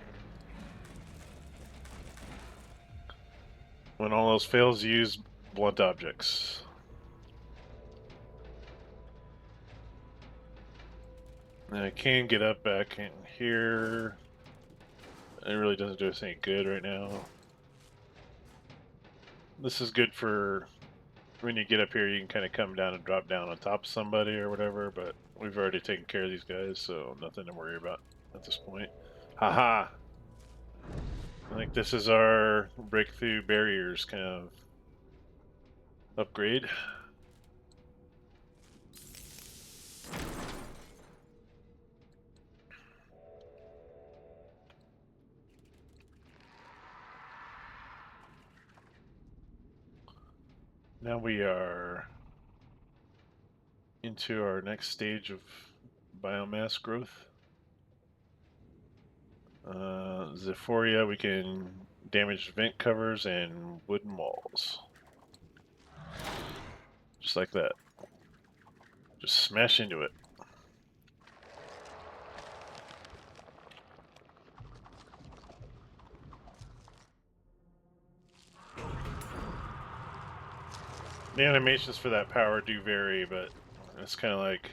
When all else fails, use blunt objects. And I can get up back in here. It really doesn't do us any good right now. This is good for when you get up here, you can kind of come down and drop down on top of somebody or whatever, but we've already taken care of these guys, so nothing to worry about at this point. Haha! I think this is our breakthrough barriers kind of upgrade. Now we are into our next stage of biomass growth. Zephoria, we can damage vent covers and wooden walls. Just like that. Just smash into it. The animations for that power do vary, but it's kind of like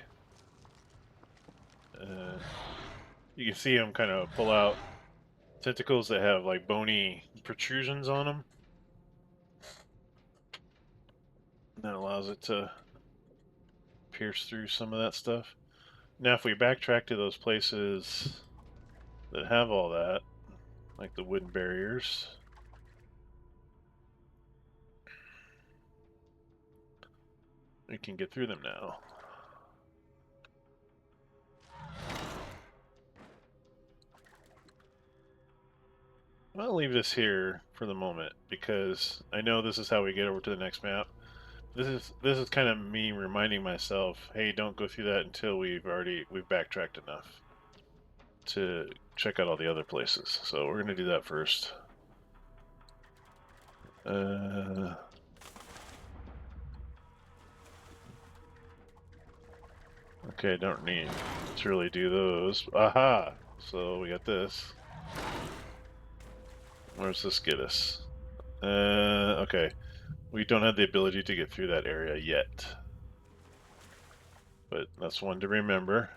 you can see them kind of pull out tentacles that have like bony protrusions on them. That allows it to pierce through some of that stuff. Now, if we backtrack to those places that have all that, like the wooden barriers, we can get through them now. I'll leave this here for the moment because I know this is how we get over to the next map. This is kind of me reminding myself, hey, don't go through that until we've backtracked enough to check out all the other places. So we're gonna do that first. Okay, don't need to really do those. Aha! So we got this. Where's this get us? Okay. We don't have the ability to get through that area yet. But that's one to remember.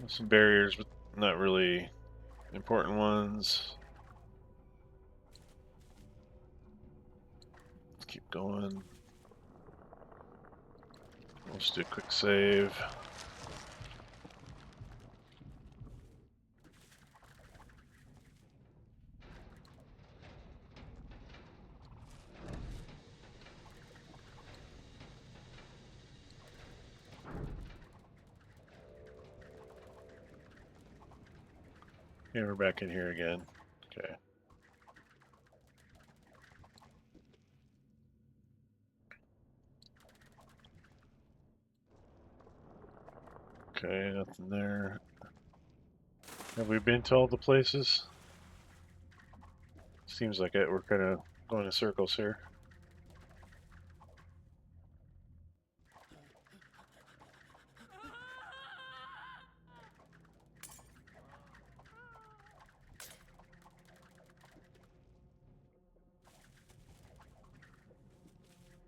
Some barriers, but not really important ones. Let's keep going. Let's do a quick save. Okay, we're back in here again. Okay. Okay, nothing there. Have we been to all the places? Seems like it. We're kind of going in circles here.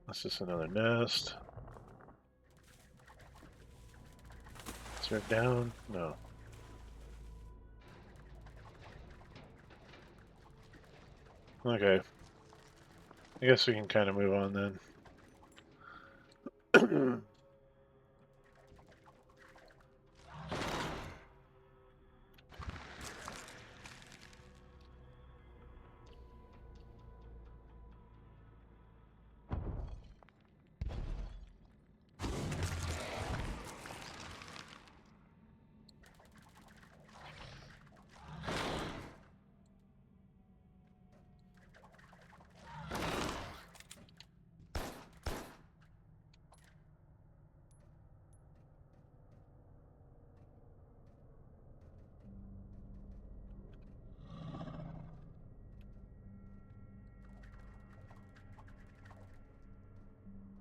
That's just another nest. Is there down? No. Okay. I guess we can kind of move on then.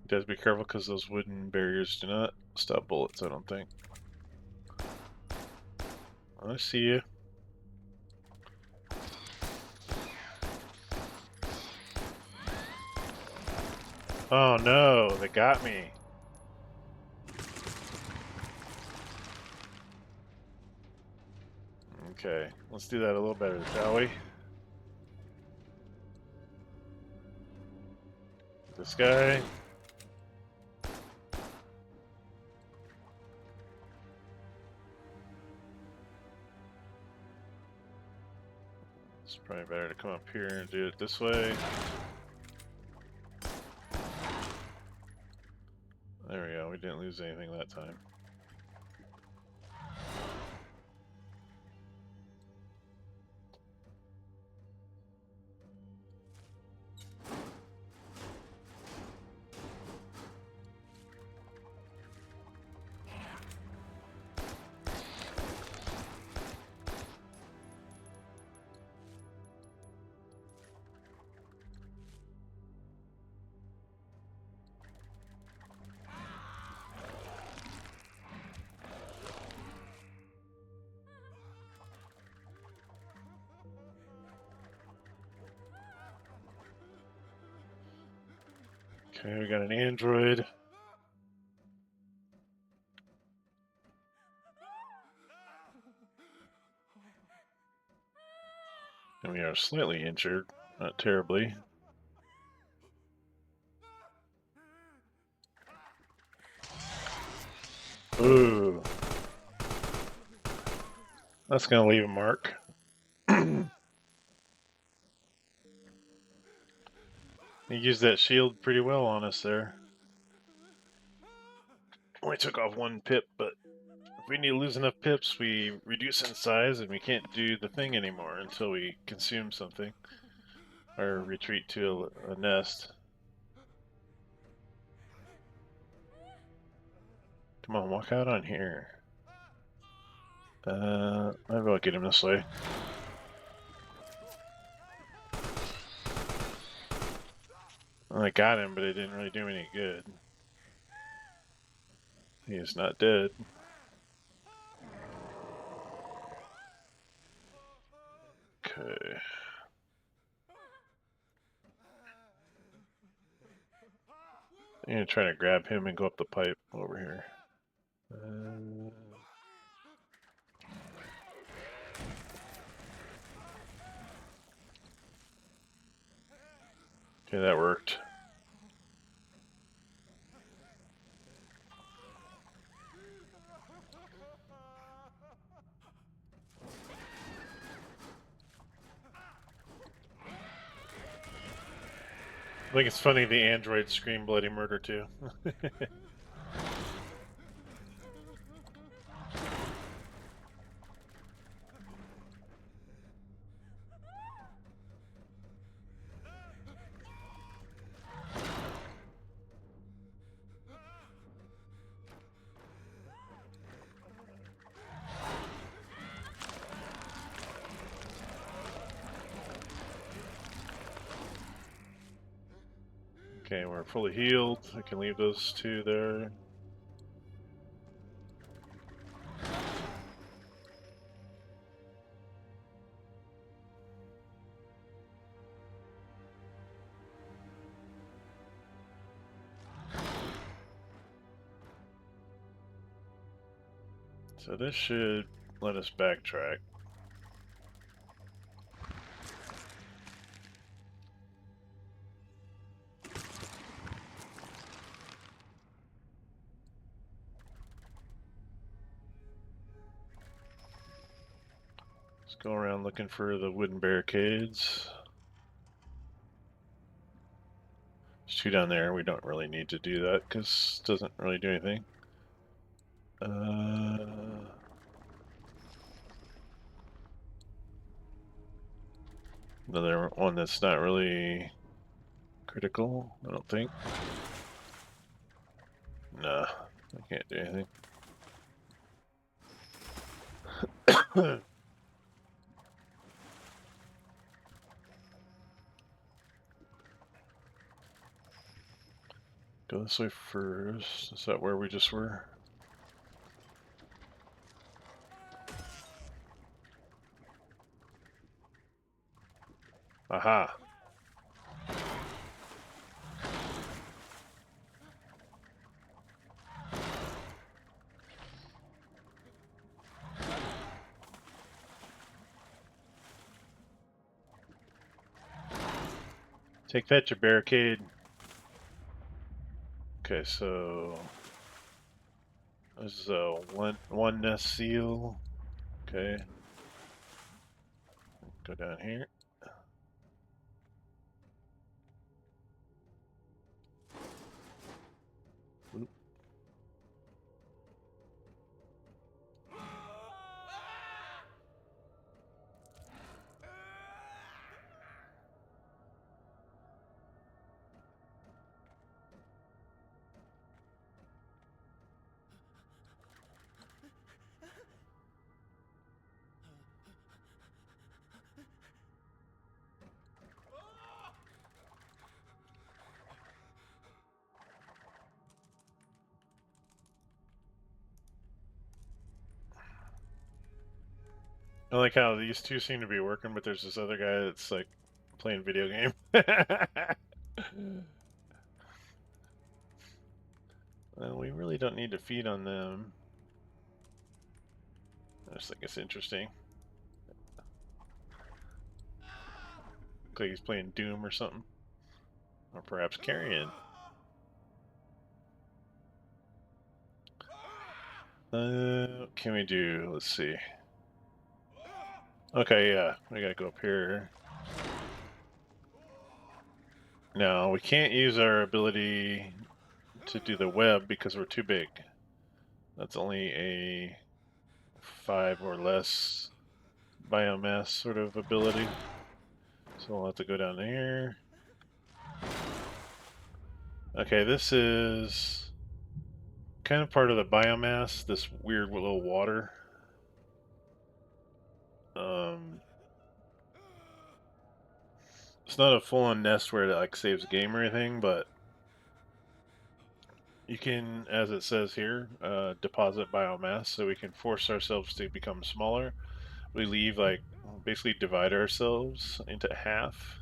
Just be careful because those wooden barriers do not stop bullets, I don't think. I see you. Oh no, they got me. Okay, let's do that a little better, shall we? This guy. It's probably better to come up here and do it this way. There we go, we didn't lose anything that time. Okay, we got an android. And we are slightly injured, not terribly. Ooh. That's gonna leave a mark. He used that shield pretty well on us there. Only took off one pip, but if we need to lose enough pips, we reduce in size and we can't do the thing anymore until we consume something. Or retreat to a nest. Come on, walk out on here. Maybe I'll get him this way. Well, I got him, but it didn't really do me any good. He is not dead. Okay. I'm gonna try to grab him and go up the pipe over here. Okay, that worked. I think it's funny the androids scream bloody murder too. Okay, we're fully healed. I can leave those two there. So this should let us backtrack. go around looking for the wooden barricades. There's two down there. We don't really need to do that because it doesn't really do anything. Another one that's not really critical, I don't think. Nah, I can't do anything. Go this way first. Is that where we just were? Aha! Take that, your barricade. Okay, so this is a one nest seal. Okay. Go down here. Oop. I like how these two seem to be working, but there's this other guy that's like playing video game. Well, we really don't need to feed on them. I just think it's interesting. Looks like he's playing Doom or something. Or perhaps Carrion. What can we do? Let's see. Okay, yeah, we gotta go up here. No, we can't use our ability to do the web because we're too big. That's only a 5 or less biomass sort of ability. So we'll have to go down here. Okay, this is kind of part of the biomass, this weird little water. It's not a full-on nest where it like saves game or anything, but you can, as it says here, deposit biomass, so we can force ourselves to become smaller. We leave like basically divide ourselves into half,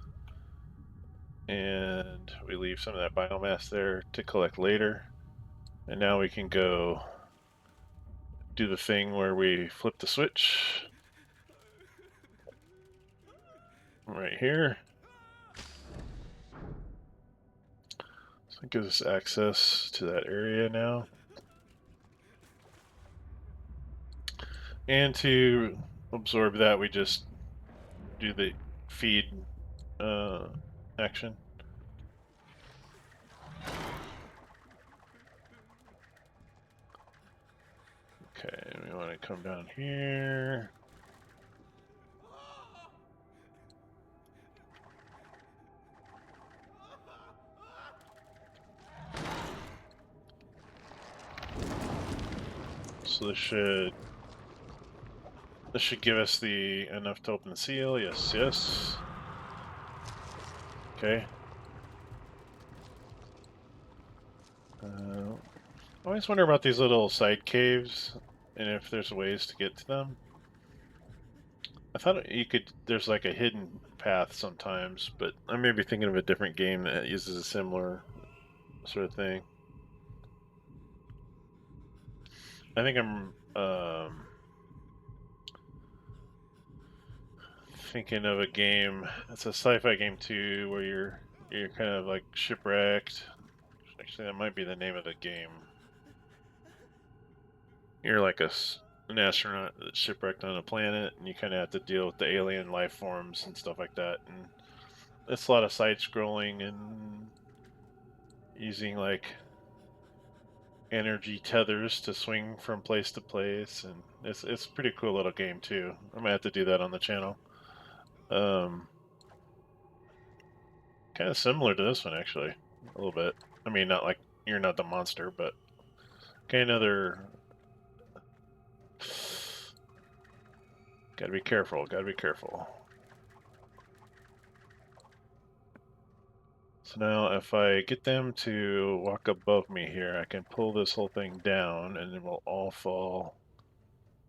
and we leave some of that biomass there to collect later. And now we can go do the thing where we flip the switch right here. So it gives us access to that area now. And to absorb that, we just do the feed action. Okay, we want to come down here. So this should give us the enough to open the seal. Yes, yes. Okay. I always wonder about these little side caves and if there's ways to get to them. I thought you could. There's like a hidden path sometimes, but I may be thinking of a different game that uses a similar sort of thing. I think I'm thinking of a game. It's a sci-fi game too, where you're kind of like shipwrecked. Actually, that might be the name of the game. You're like an astronaut that's shipwrecked on a planet, and you kind of have to deal with the alien life forms and stuff like that. And it's a lot of side scrolling and using like energy tethers to swing from place to place, and it's a pretty cool little game too. I might have to do that on the channel. Um, Kind of similar to this one actually, a little bit. I mean, not like you're not the monster, but okay, another. Gotta be careful. Gotta be careful. So now, if I get them to walk above me here, I can pull this whole thing down, and it will all fall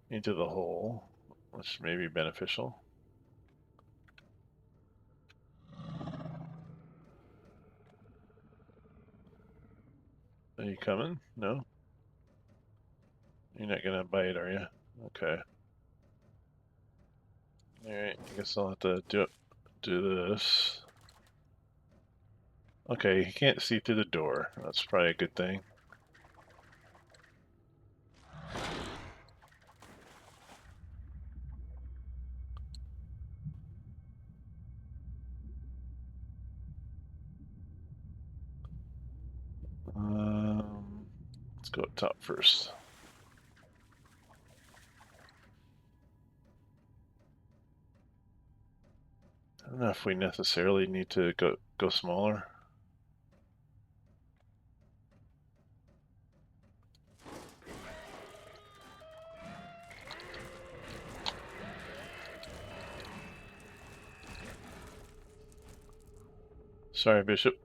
into the hole, which may be beneficial. Are you coming? No? You're not gonna bite, are you? Okay. Alright, I guess I'll have to do this. Okay, he can't see through the door. That's probably a good thing. Let's go up top first. I don't know if we necessarily need to go smaller. Sorry, Bishop.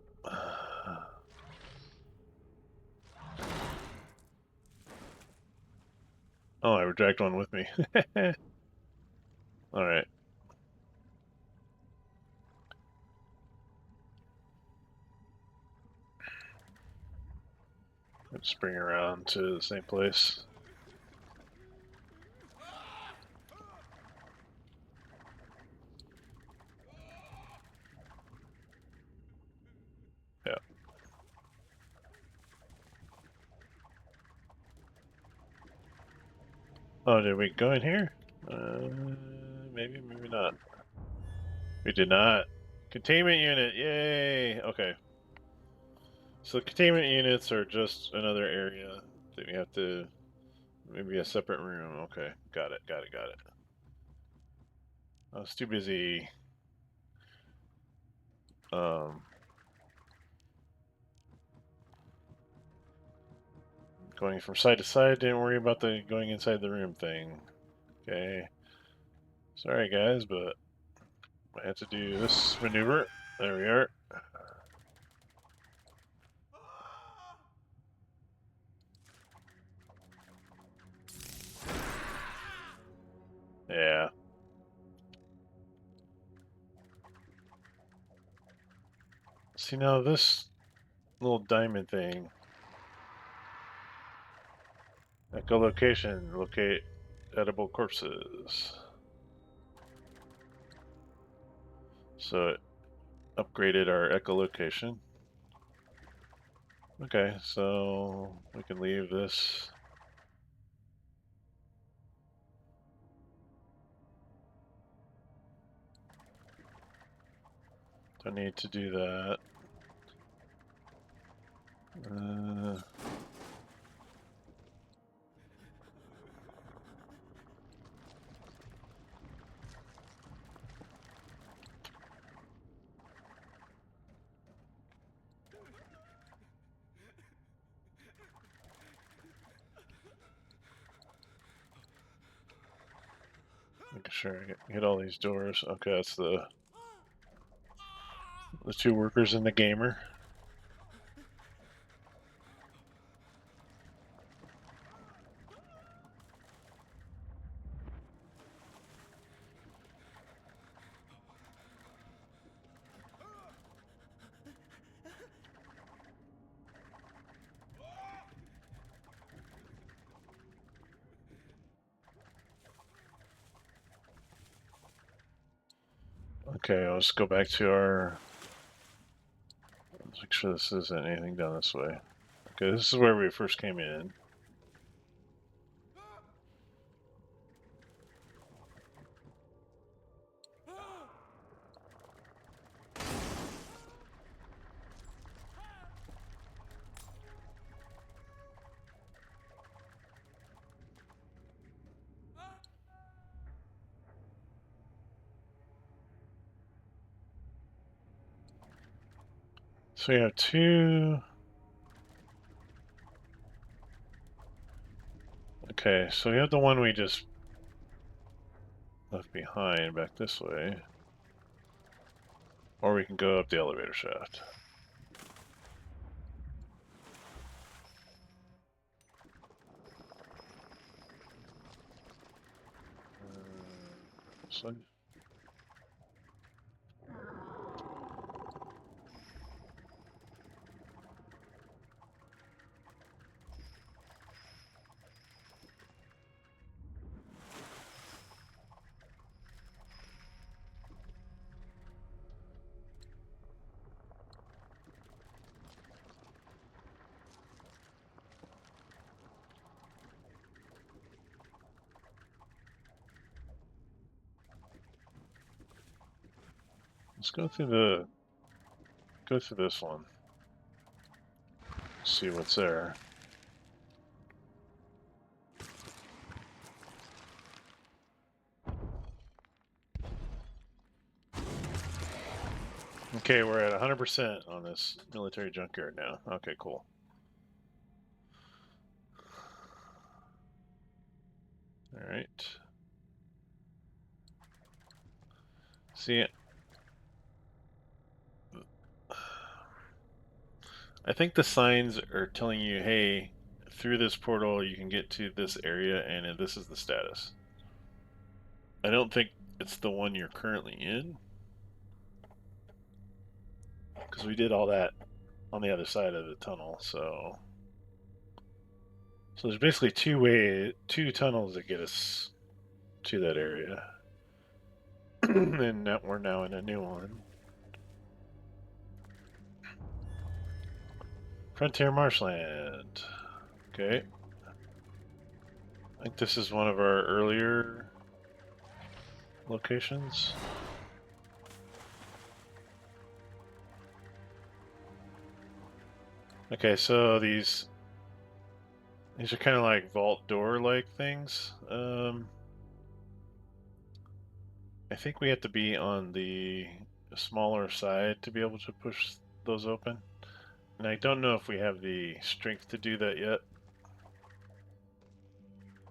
Oh, I dragged one with me. Alright. Let's bring around to the same place. Yeah. Oh, did we go in here? Maybe, maybe not. We did not. Containment unit, yay! Okay. So containment units are just another area that we have to, maybe a separate room. Okay, got it, got it, got it. I was too busy um, going from side to side. Didn't worry about the going inside the room thing. Okay. Sorry guys, but I have to do this maneuver. There we are. Yeah. See now this little diamond thing. Echolocation. Locate edible corpses. So it upgraded our echolocation. Okay, so we can leave this. Don't need to do that. Making sure I hit all these doors. Okay, that's the two workers and the gamer. Okay, let's go back to our. Let's make sure this isn't anything down this way. Okay, this is where we first came in. So we have two. Okay, so we have the one we just left behind back this way. Or we can go up the elevator shaft. So let's go through this one. See what's there. Okay, we're at 100% on this military junkyard now. Okay, cool. All right. See, I think the signs are telling you, hey, through this portal you can get to this area and this is the status. I don't think it's the one you're currently in, because we did all that on the other side of the tunnel, so there's basically two tunnels that get us to that area. And now we're now in a new one. Frontier Marshland. Okay. I think this is one of our earlier locations. Okay, so these are kind of like vault door like things. I think we have to be on the smaller side to be able to push those open. And I don't know if we have the strength to do that yet.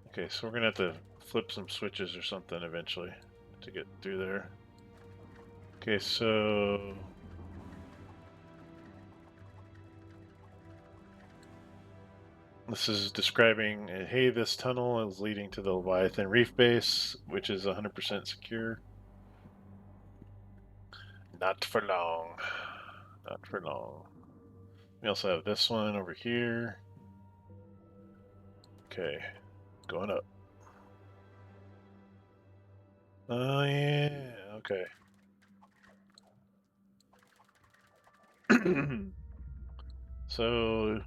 Okay, so we're gonna have to flip some switches or something eventually to get through there. Okay, so this is describing, hey, this tunnel is leading to the Leviathan Reef Base, which is 100% secure. Not for long. Not for long. We also have this one over here. Okay, going up. Oh yeah, okay. So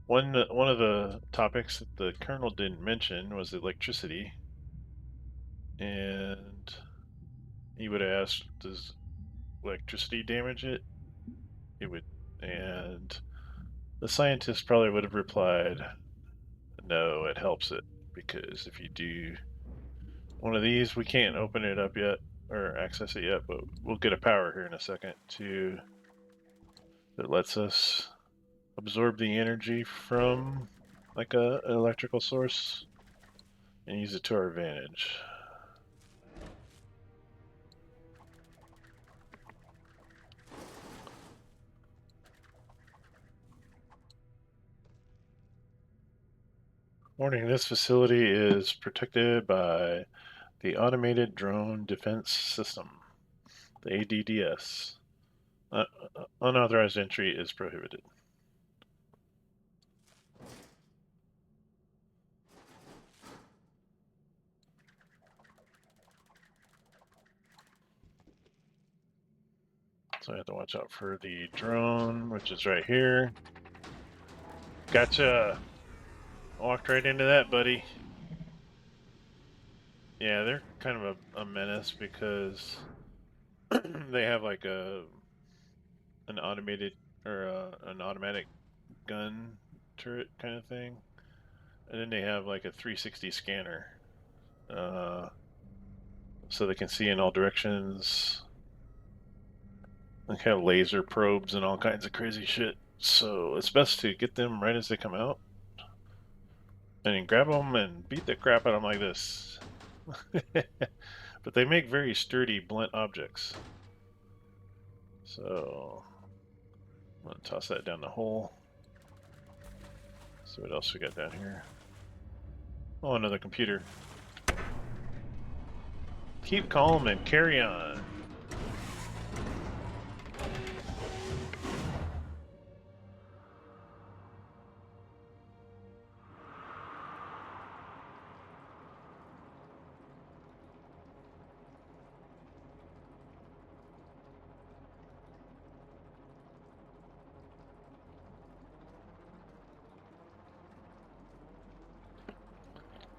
one of the topics that the colonel didn't mention was electricity, and he would have asked, "Does electricity damage it?" It would, and the scientist probably would have replied, "No, it helps it, because if you do one of these, we can't open it up yet or access it yet, but we'll get a power here in a second that lets us absorb the energy from like an electrical source and use it to our advantage." Warning, this facility is protected by the Automated Drone Defense System, the ADDS. Unauthorized entry is prohibited. So I have to watch out for the drone, which is right here. Gotcha. Walked right into that, buddy. Yeah, they're kind of a menace because they have like an automated or an automatic gun turret kind of thing, and then they have like a 360 scanner, uh, so they can see in all directions. They have laser probes and all kinds of crazy shit. So it's best to get them right as they come out. And then grab them and beat the crap out of them like this. But they make very sturdy, blunt objects. So I'm going to toss that down the hole. See what else we got down here. Oh, another computer. Keep calm and carry on.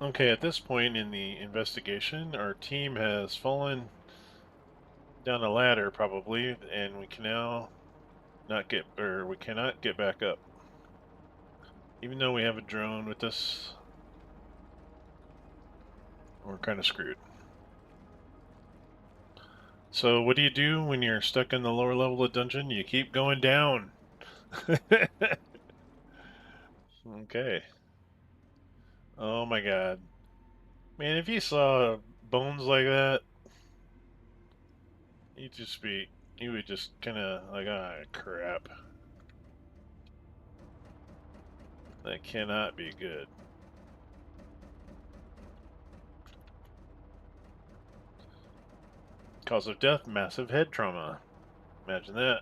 Okay, at this point in the investigation, our team has fallen down a ladder probably, and we can now we cannot get back up. Even though we have a drone with us, we're kind of screwed. So what do you do when you're stuck in the lower level of dungeon? You keep going down. Okay. Oh my god. Man, if you saw bones like that, you would just kind of like, ah, crap. That cannot be good. Cause of death, massive head trauma. Imagine that.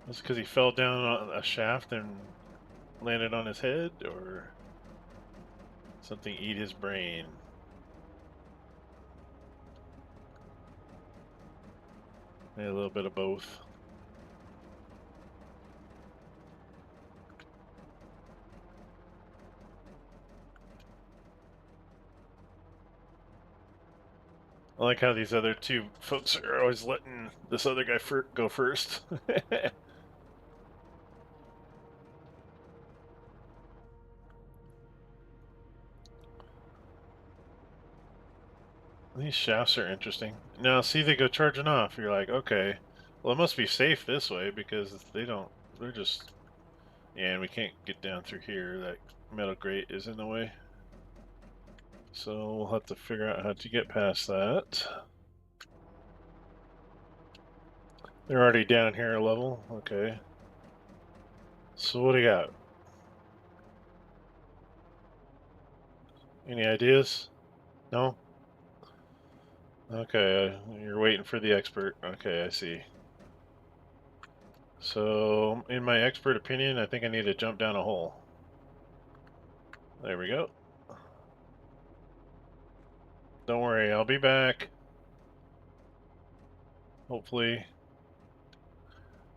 Was it because he fell down a shaft and landed on his head, or something eat his brain? Maybe a little bit of both. I like how these other two folks are always letting this other guy go first. These shafts are interesting. Now, see, they go charging off. You're like, okay, well, it must be safe this way because they're just, yeah, and we can't get down through here. That metal grate is in the way. So we'll have to figure out how to get past that. They're already down here a level. Okay. So what do you got? Any ideas? No? Okay, you're waiting for the expert. Okay, I see. So, in my expert opinion, I think I need to jump down a hole. There we go. Don't worry, I'll be back. Hopefully.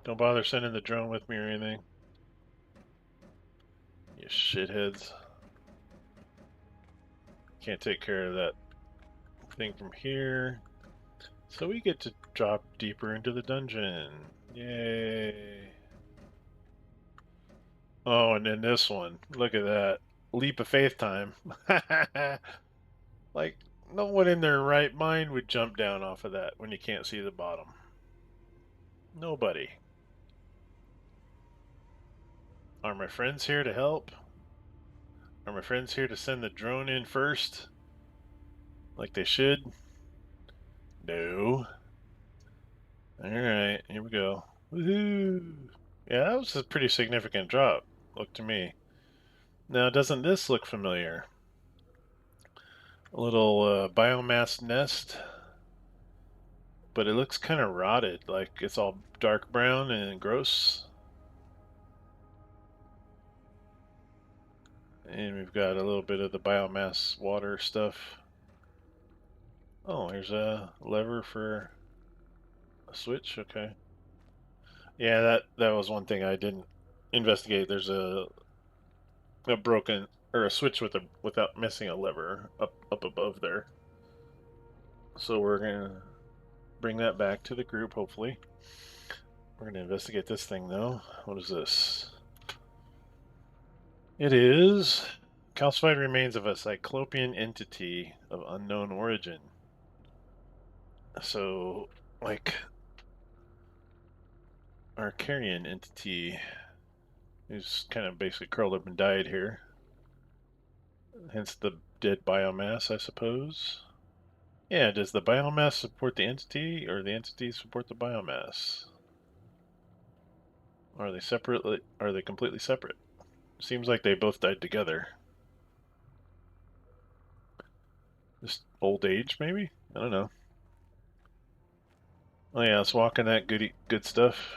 Don't bother sending the drone with me or anything. You shitheads. Can't take care of that thing from here. So we get to drop deeper into the dungeon. Yay. Oh, and then this one. Look at that. Leap of faith time. Like, no one in their right mind would jump down off of that when you can't see the bottom. Nobody. Are my friends here to help? Are my friends here to send the drone in first? Like they should? No. Alright, here we go. Woohoo! Yeah, that was a pretty significant drop, look to me. Now, doesn't this look familiar? A little biomass nest, but it looks kind of rotted, like it's all dark brown and gross. And we've got a little bit of the biomass water stuff. Oh, here's a lever for a switch. Okay. Yeah, that was one thing I didn't investigate. There's a broken or a switch without missing a lever up above there. So we're gonna bring that back to the group. Hopefully, we're gonna investigate this thing though. What is this? It is calcified remains of a cyclopean entity of unknown origin. So, like, our Carrion entity is kind of basically curled up and died here. Hence the dead biomass, I suppose. Yeah, does the biomass support the entity, or the entity support the biomass? Are they separately? Are they completely separate? Seems like they both died together. Just old age, maybe? I don't know. Oh yeah, let's walk in that good stuff.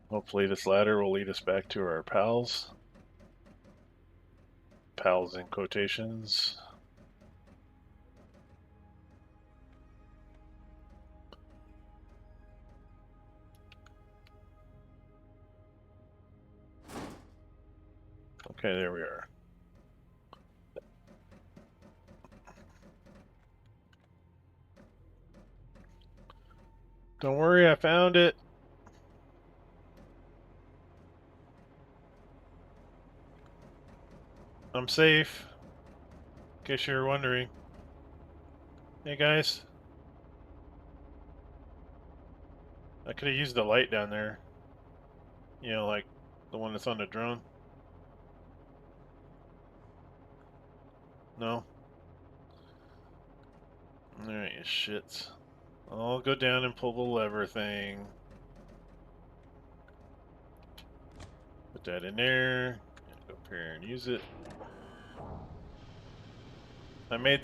Hopefully this ladder will lead us back to our pals. Pals in quotations. Okay, there we are. Don't worry, I found it. I'm safe. In case you were wondering. Hey guys. I could have used the light down there. You know, like the one that's on the drone. No? Alright, you shits. I'll go down and pull the lever thing. Put that in there. Go up here and use it. I made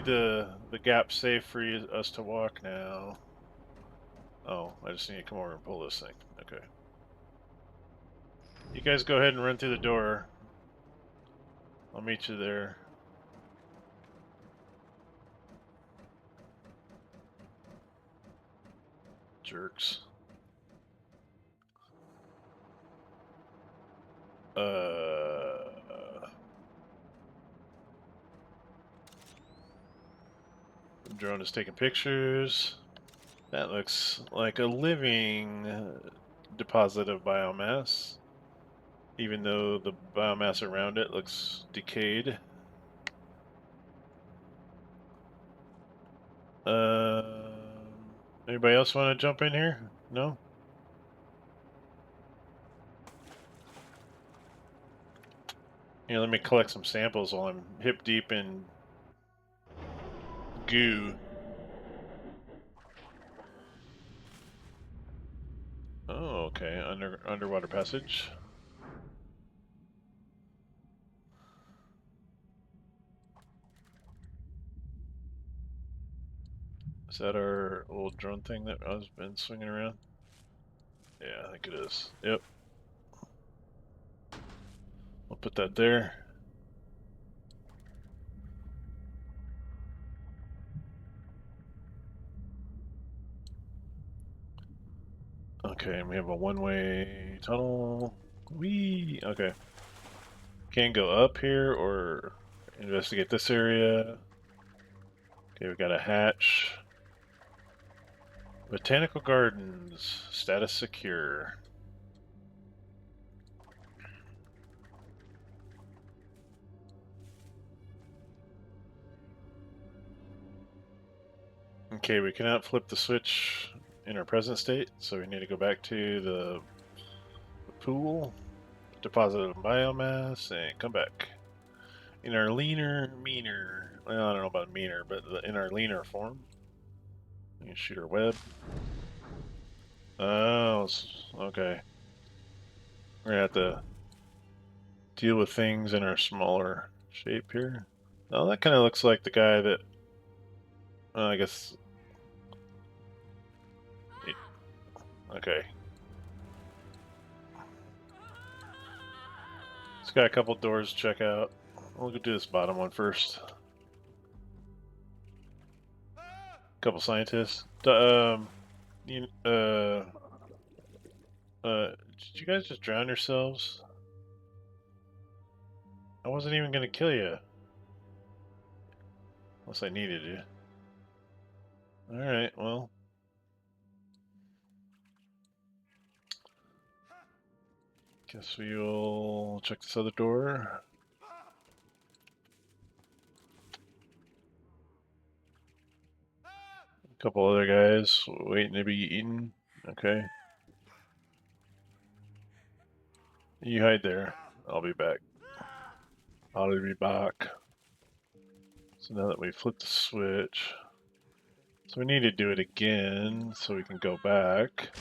the gap safe for us to walk now. Oh, I just need to come over and pull this thing. Okay. You guys go ahead and run through the door. I'll meet you there. Jerks. The drone is taking pictures. That looks like a living deposit of biomass, even though the biomass around it looks decayed. Anybody else want to jump in here? No? Here, let me collect some samples while I'm hip deep in goo. Oh, okay. Underwater passage. Is that our little drone thing that I've been swinging around? Yeah, I think it is. Yep. I'll put that there. Okay, and we have a one-way tunnel. Whee! Okay. Can't go up here or investigate this area. Okay, we got a hatch. Botanical Gardens. Status secure. Okay, we cannot flip the switch in our present state, so we need to go back to the pool, deposit of biomass, and come back. In our leaner, meaner, well, I don't know about meaner, but in our leaner form. You can shoot our web. Oh, okay. We're gonna have to deal with things in our smaller shape here. Oh, that kind of looks like the guy that, I guess, okay. It's got a couple doors to check out. We'll go do this bottom one first. Couple scientists. You, did you guys just drown yourselves? I wasn't even gonna kill you. Unless I needed you. Alright, well. Guess we will check this other door. Couple other guys waiting to be eaten. Okay. You hide there. I'll be back. I'll be back. So now that we flipped the switch, so we need to do it again so we can go back.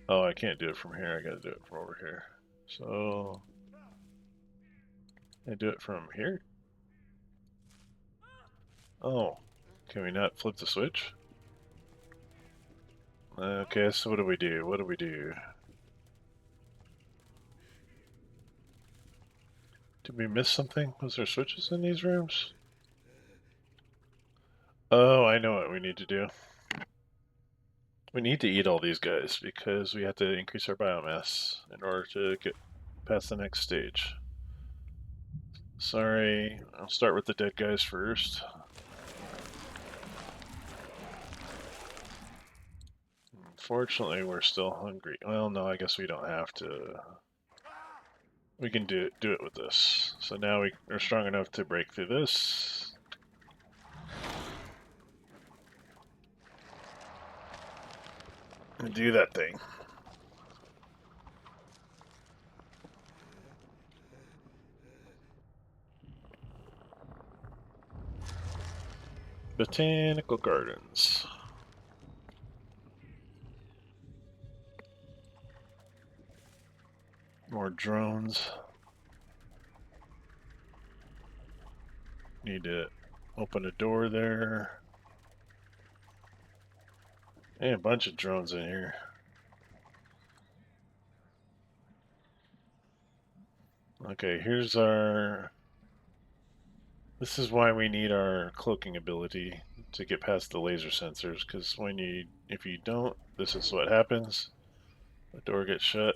Oh, I can't do it from here. I gotta do it from over here. So I do it from here. Oh, can we not flip the switch? Okay, so what do we do? What do we do? Did we miss something? Was there switches in these rooms? Oh, I know what we need to do. We need to eat all these guys because we have to increase our biomass in order to get past the next stage. Sorry, I'll start with the dead guys first. Unfortunately, we're still hungry. Well, no, I guess we don't have to. We can do it with this. So now we are strong enough to break through this. And do that thing. Botanical gardens. More drones. Need to open a door there. And a bunch of drones in here. Okay, here's our... This is why we need our cloaking ability to get past the laser sensors, because if you don't, this is what happens. The door gets shut.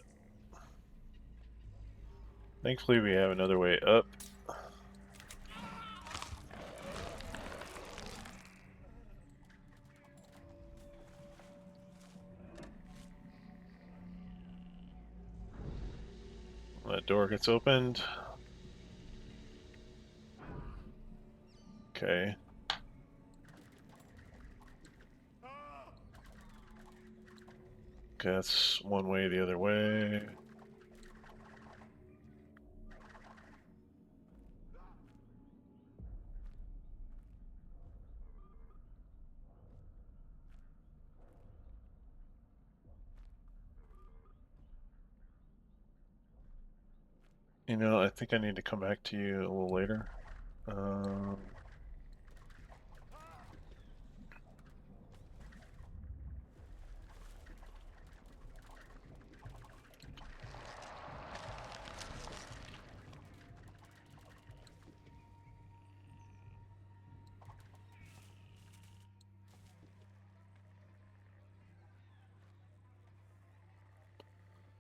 Thankfully we have another way up. That door gets opened. Okay. Okay, that's one way the other way. You know, I think I need to come back to you a little later.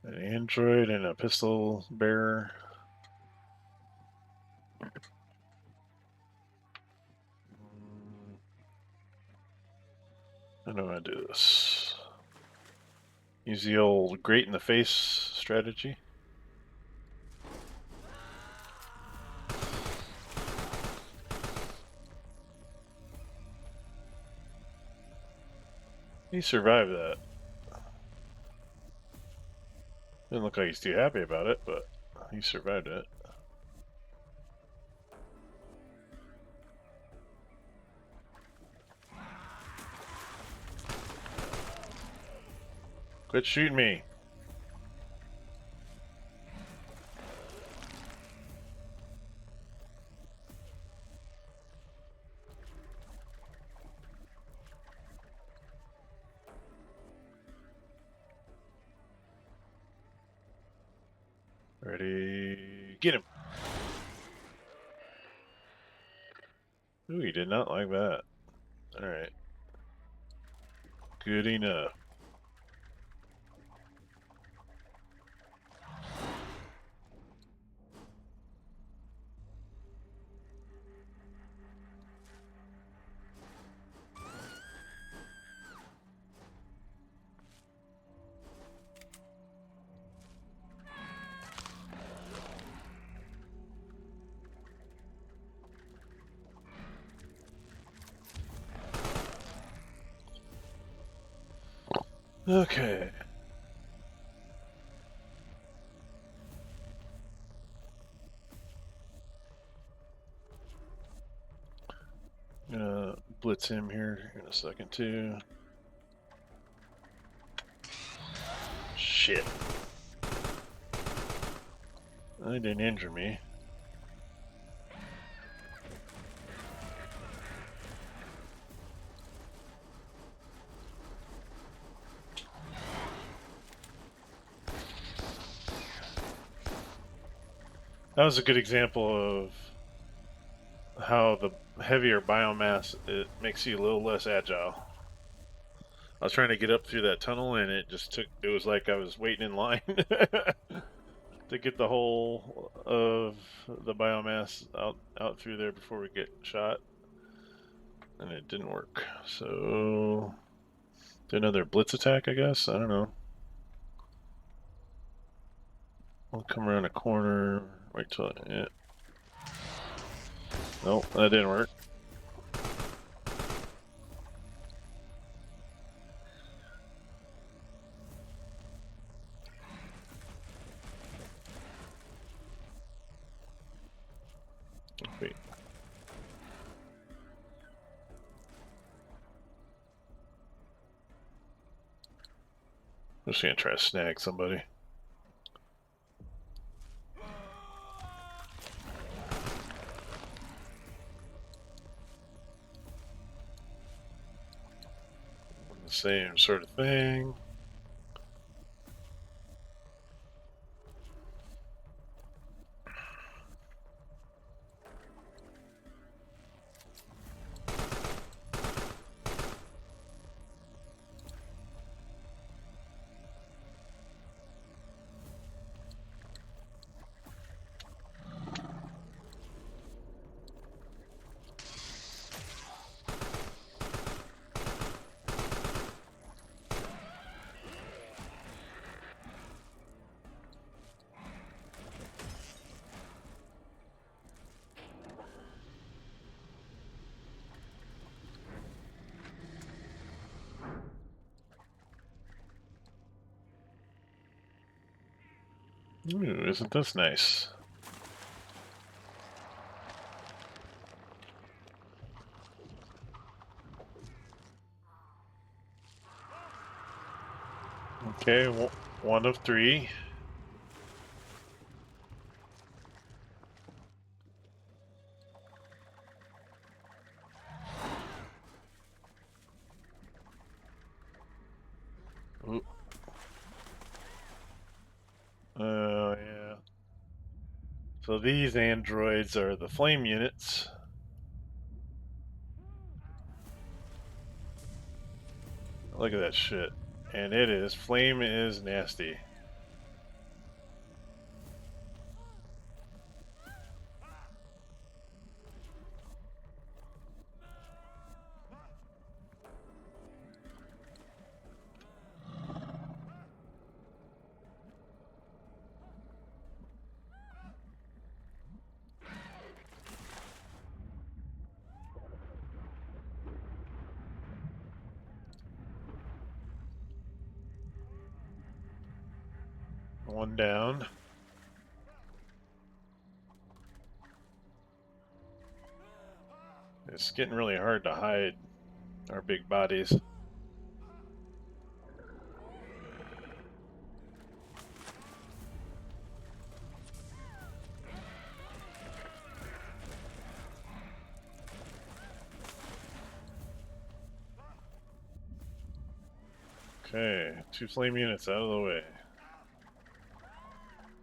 An android and a pistol bearer. How do I do this? Use the old grate in the face strategy. He survived that. Didn't look like he's too happy about it, but he survived it. Quit shooting me. Ready, get him. Ooh, he did not like that. Alright. Good enough. Okay. Gonna blitz him here in a second too. Shit. They didn't injure me. That was a good example of how the heavier biomass, it makes you a little less agile. I was trying to get up through that tunnel and it was like I was waiting in line to get the whole of the biomass out through there before we get shot. And it didn't work. So, do another blitz attack, I guess? I don't know. I'll come around a corner, wait till it. Nope, that didn't work. Wait. I'm just gonna try to snag somebody. The same sort of thing. Ooh, isn't this nice? Okay, one of three. Ooh. Oh, yeah. So these androids are the flame units. Look at that shit. And it is. Flame is nasty. One down. It's getting really hard to hide our big bodies. Okay, 2 flame units out of the way.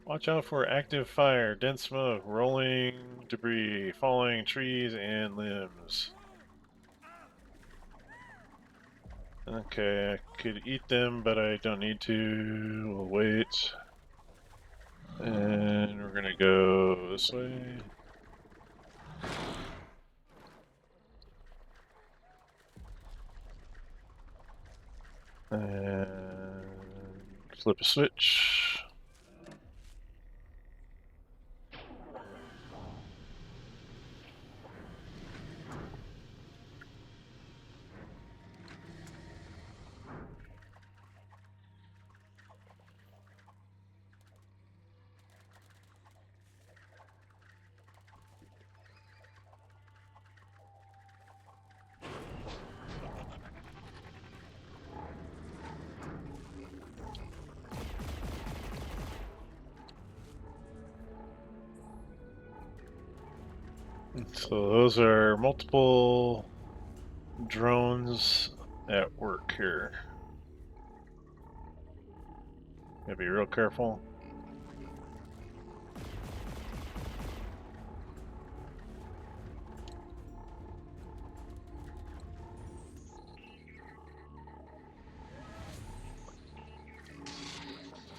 Watch out for active fire, dense smoke, rolling debris, falling trees and limbs. Okay, I could eat them, but I don't need to. We'll wait. And we're gonna go this way. And flip a switch. So those are multiple drones at work here. Gotta be real careful.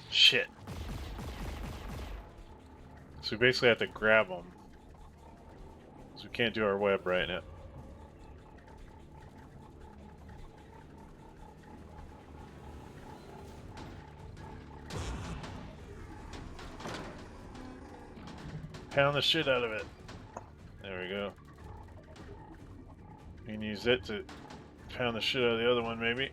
Shit. So we basically have to grab them. So we can't do our web right now. Pound the shit out of it. There we go. We can use it to pound the shit out of the other one, maybe.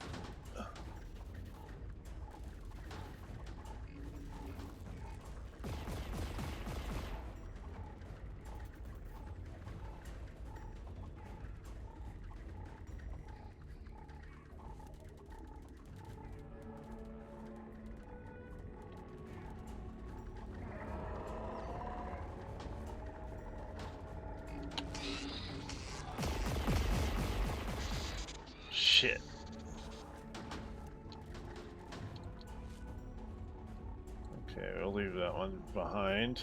Shit. Okay, we'll leave that one behind.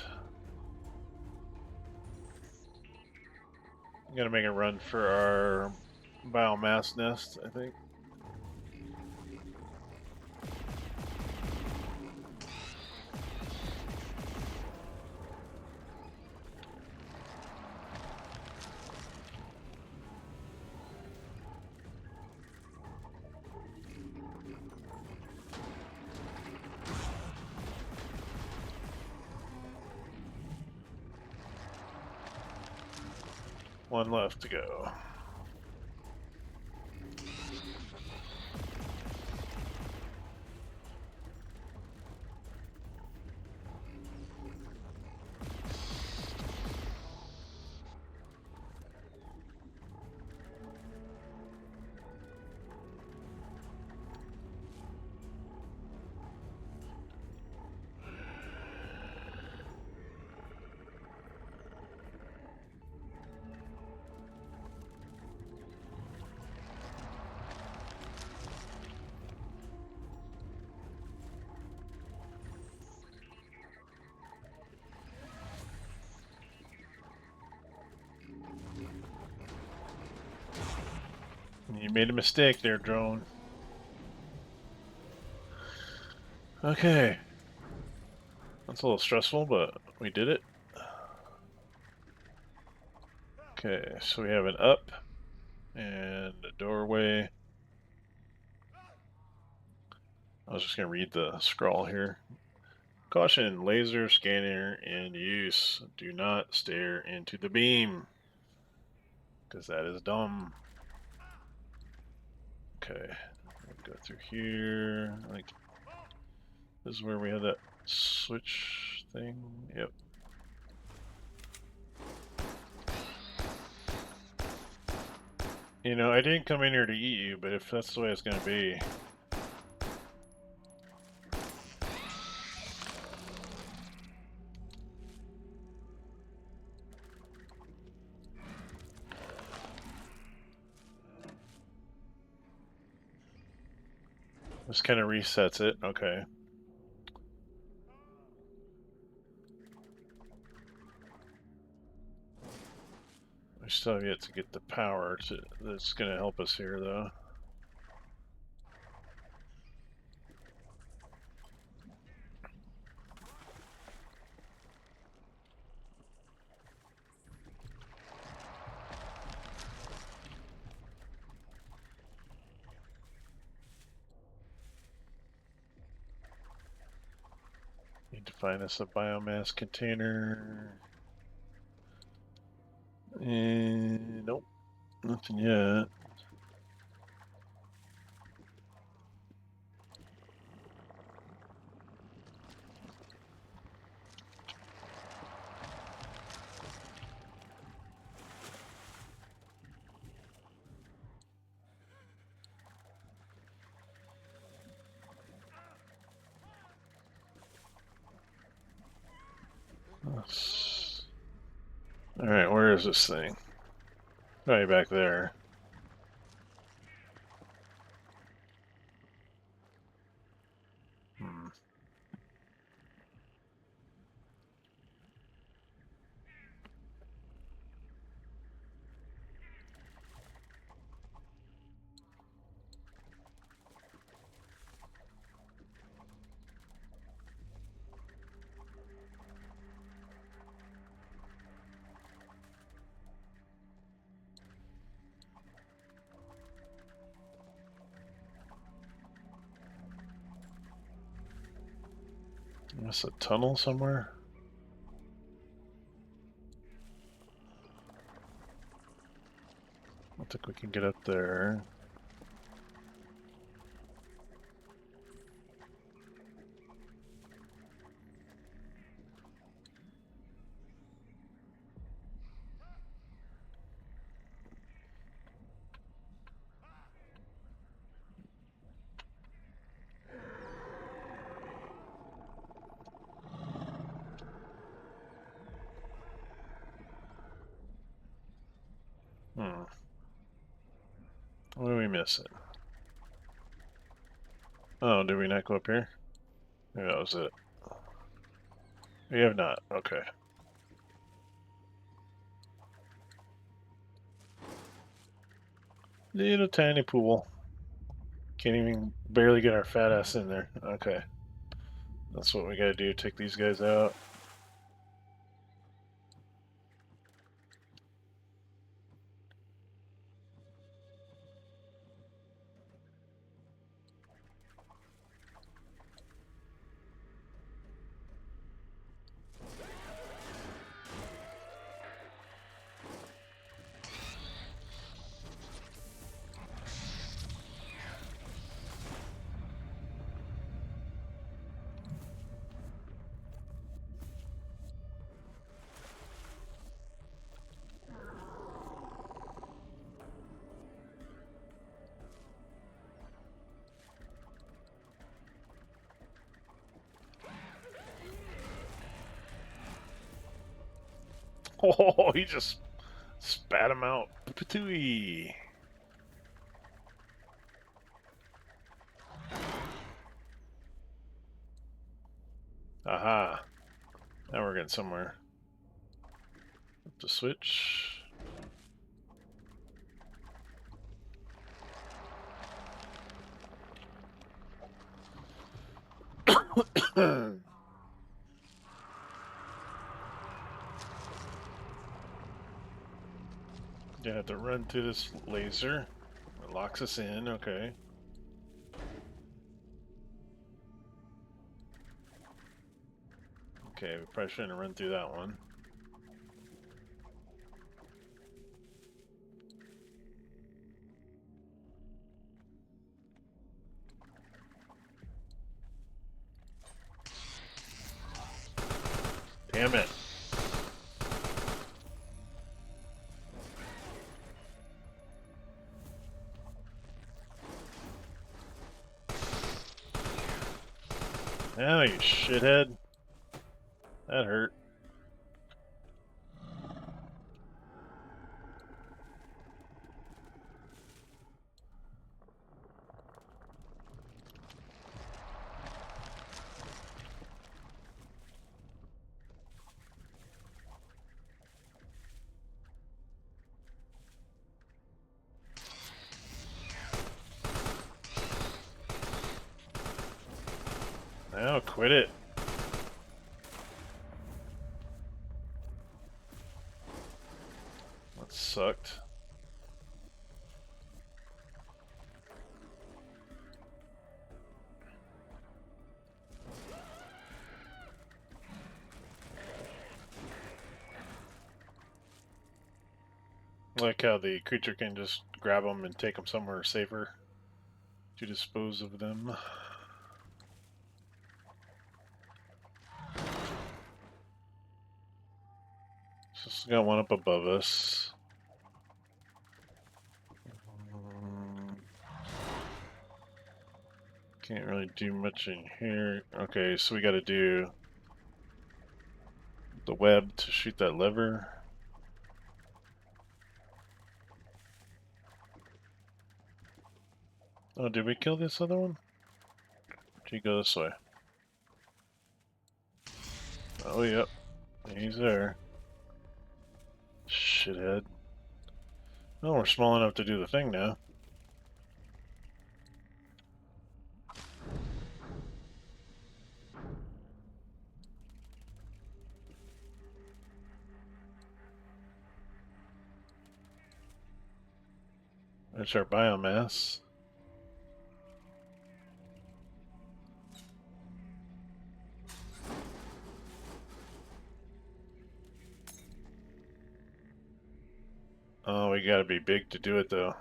I'm gonna make a run for our biomass nest, I think. One left to go. You made a mistake there, drone. Okay. That's a little stressful, but we did it. Okay, so we have an up and a doorway. I was just gonna read the scroll here. Caution, laser scanner in use. Do not stare into the beam, because that is dumb. Okay, go through here. I think this is where we have that switch thing. Yep. You know, I didn't come in here to eat you, but if that's the way it's gonna be. This kind of resets it. Okay. We still have yet to get the power that's going to help us here, though. Need to find us a biomass container. And nope, nothing yet. Alright, where is this thing? Right back there. Hmm. Is a tunnel somewhere? I don't think we can get up there. Hmm. What are we missing? Oh, did we not go up here? Maybe that was it. We have not. Okay. Little tiny pool. Can't even barely get our fat ass in there. Okay. That's what we gotta do. Take these guys out. Oh, he just spat him out. Patooey. Aha. Now we're getting somewhere. Up the switch. You have to run through this laser. It locks us in, okay. Okay, we probably shouldn't run through that one. Damn it. Oh, you shithead. That hurt. Now quit it. That sucked. Like how the creature can just grab them and take them somewhere safer to dispose of them. Just got one up above us. Can't really do much in here. Okay, so we gotta do the web to shoot that lever. Oh, did we kill this other one? Did he go this way? Oh, yep. He's there. Shithead. Oh, we're small enough to do the thing now. There's our biomass. Oh, we gotta be big to do it, though.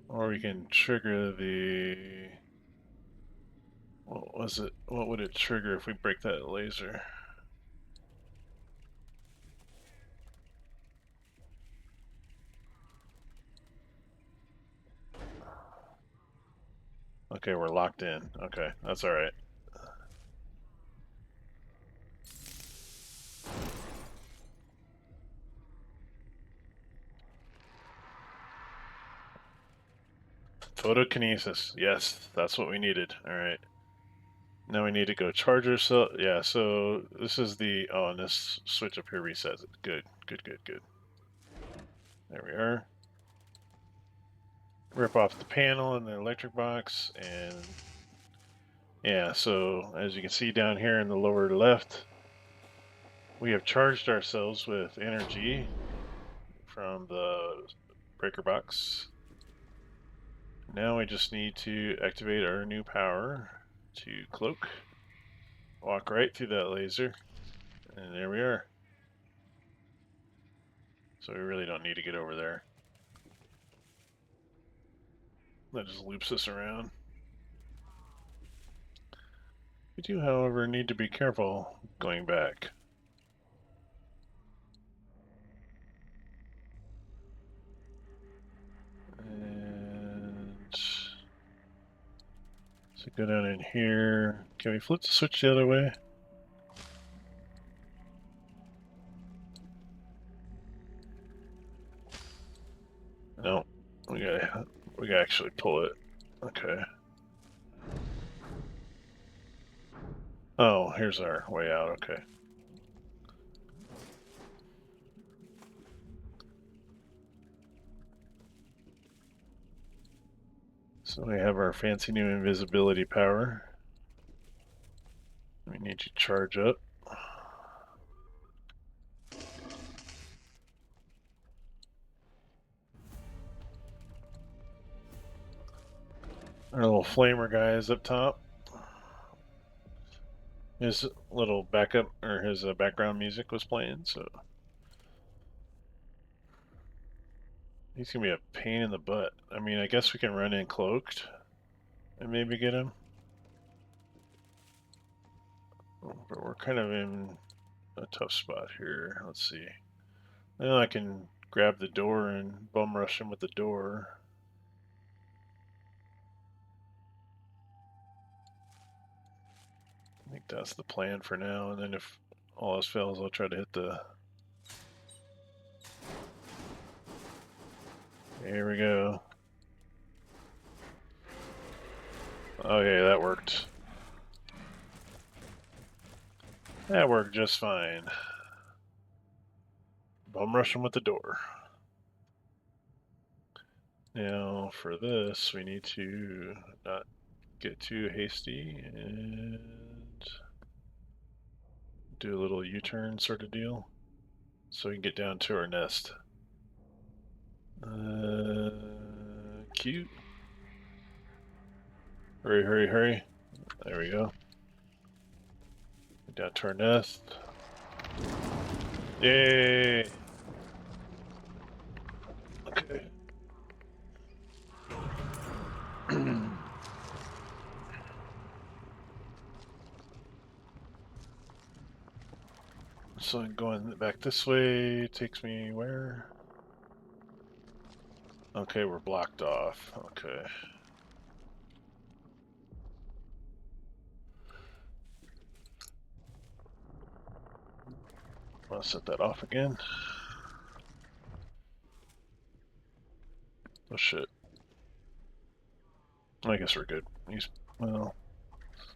Or we can trigger the... What was it? What would it trigger if we break that laser? Okay, we're locked in. Okay, that's alright. Photokinesis. Yes, that's what we needed. Alright. Now we need to go charger cell. Yeah, so this is the... Oh, and this switch up here resets it. Good, good, good, good. There we are. Rip off the panel in the electric box, and yeah, so as you can see down here in the lower left, we have charged ourselves with energy from the breaker box. Now we just need to activate our new power to cloak, walk right through that laser, and there we are. So we really don't need to get over there. That just loops us around. We do, however, need to be careful going back. And so go down in here. Can we flip the switch the other way? No, we gotta actually pull it. Okay. Oh, here's our way out. Okay. So we have our fancy new invisibility power. We need to charge up. Our little flamer guy is up top. His little backup, or his background music was playing, so he's gonna be a pain in the butt. I mean, I guess we can run in cloaked and maybe get him. But we're kind of in a tough spot here. Let's see. Now I can grab the door and bum rush him with the door. I think that's the plan for now, and then if all else fails, I'll try to hit the... Here we go. Okay, that worked. That worked just fine. Bum rush him with the door. Now, for this, we need to not get too hasty and do a little U-turn sort of deal so we can get down to our nest. Cute. Hurry, hurry, hurry. There we go. Get down to our nest. Yay! Okay. So going back this way takes me where? Okay, we're blocked off. Okay. I'll set that off again. Oh shit. I guess we're good. Well,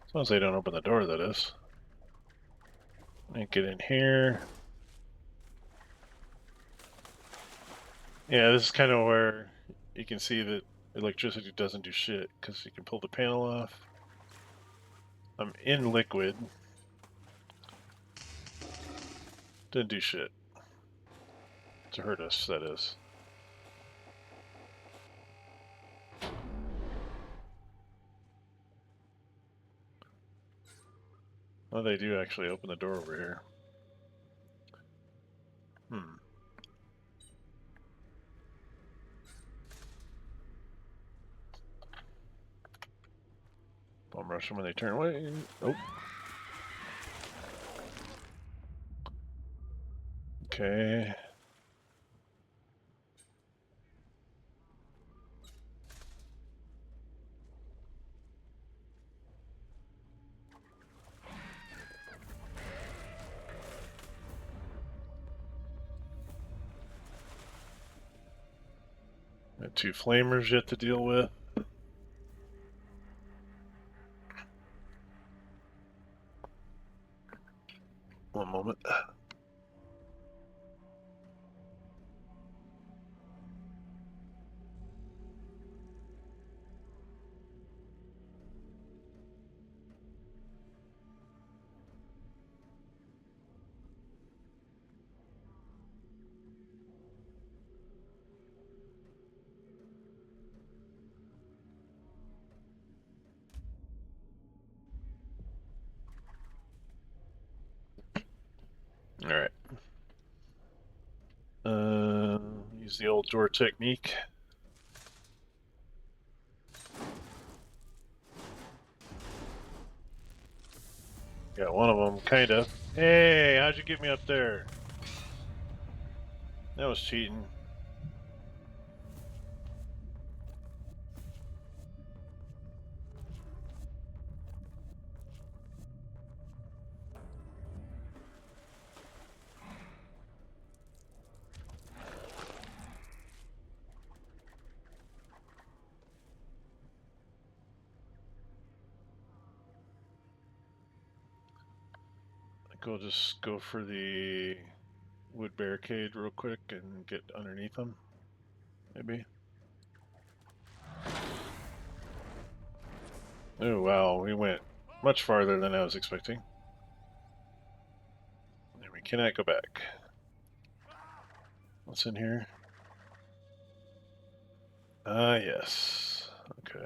as long as they don't open the door, that is. And get in here. Yeah, this is kind of where you can see that electricity doesn't do shit, because you can pull the panel off. I'm in liquid. Didn't do shit. To hurt us, that is. Oh, they do actually open the door over here. Bomb rush them when they turn away. Oh. Okay. Got 2 flamers yet to deal with. One moment. Alright. Use the old door technique. Got one of them, kind of. Hey, how'd you get me up there? That was cheating. I think we'll just go for the wood barricade real quick and get underneath them. Maybe. Oh wow, we went much farther than I was expecting. And we cannot go back. What's in here? Ah, yes. Okay.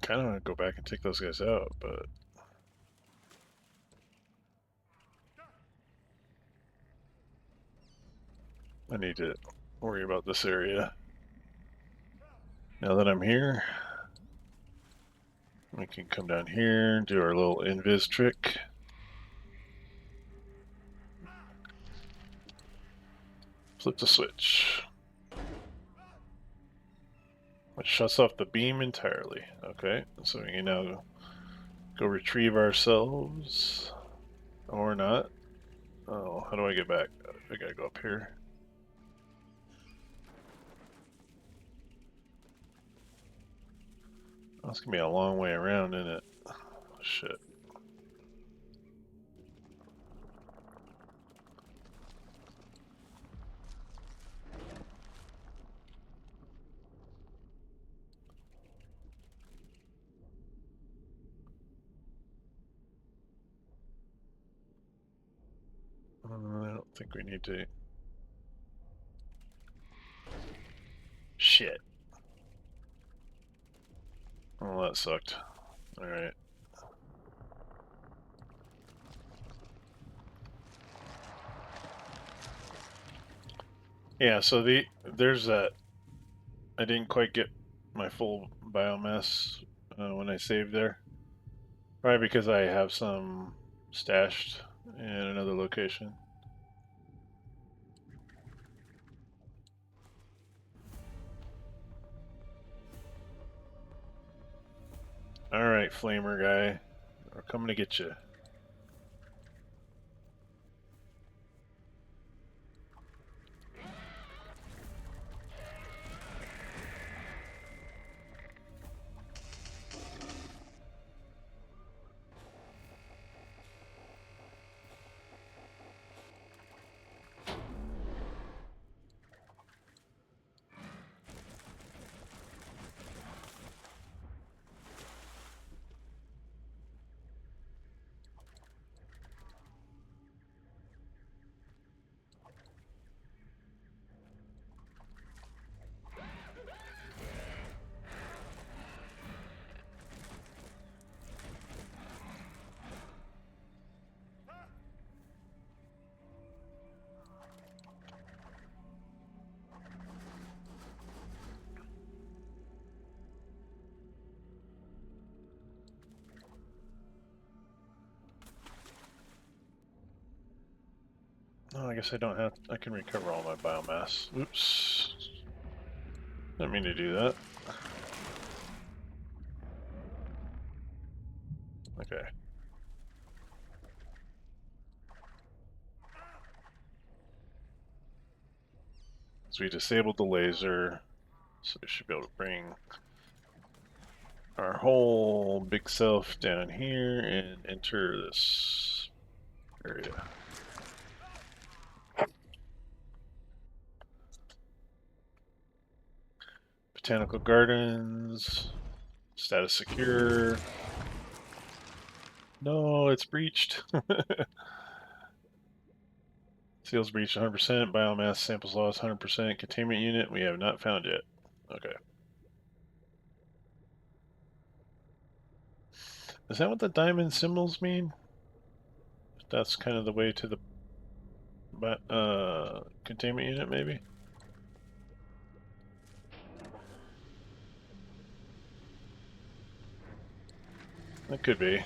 Kind of want to go back and take those guys out, but I need to worry about this area. Now that I'm here, we can come down here and do our little invis trick. Flip the switch. Which shuts off the beam entirely. Okay, so we can now go retrieve ourselves. Or not. Oh, how do I get back? I gotta go up here. That's gonna be a long way around, isn't it? Shit. I don't think we need to. Shit. Oh, that sucked. Alright. Yeah, so there's that. I didn't quite get my full biomass when I saved there. Probably because I have some stashed in another location. Alright, flamer guy. We're coming to get you. Oh, I guess I don't have. I can recover all my biomass. Oops. Didn't mean to do that. Okay. So we disabled the laser, so we should be able to bring our whole big self down here and enter this area. Botanical Gardens. Status secure. No, it's breached. Seals breached 100%. Biomass samples lost 100%. Containment unit we have not found yet. Okay. Is that what the diamond symbols mean? That's kind of the way to the containment unit, maybe? That could be.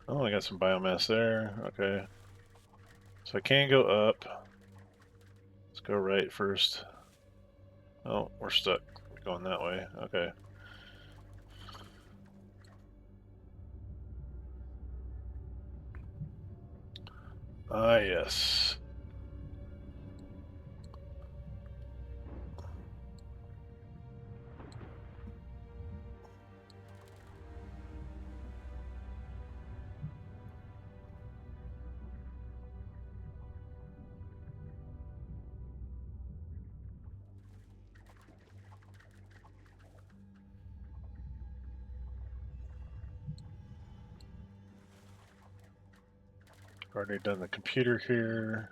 Oh, I got some biomass there. Okay. So I can go up. Let's go right first. Oh, we're stuck. Going that way. Okay. Ah, yes. Already done the computer here.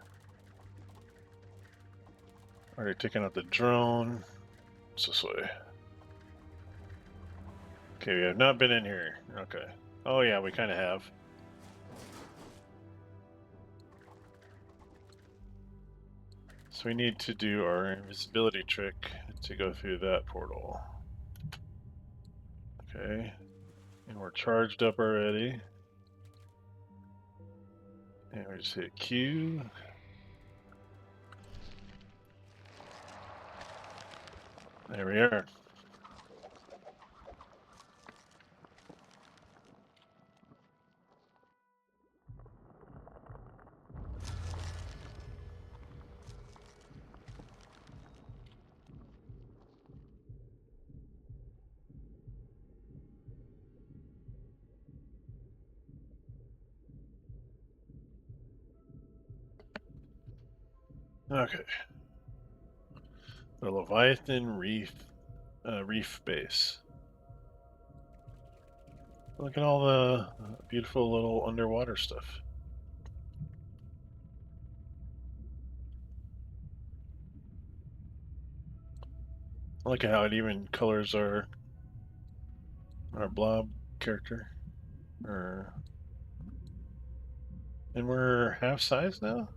Already taken out the drone. It's this way. Okay, we have not been in here. Okay. Oh yeah, we kind of have. So we need to do our invisibility trick to go through that portal. Okay. And we're charged up already. And we just hit Q. There we are. Okay. The Leviathan reef base. Look at all the beautiful little underwater stuff. I like how it even colors our blob character. And we're half size now?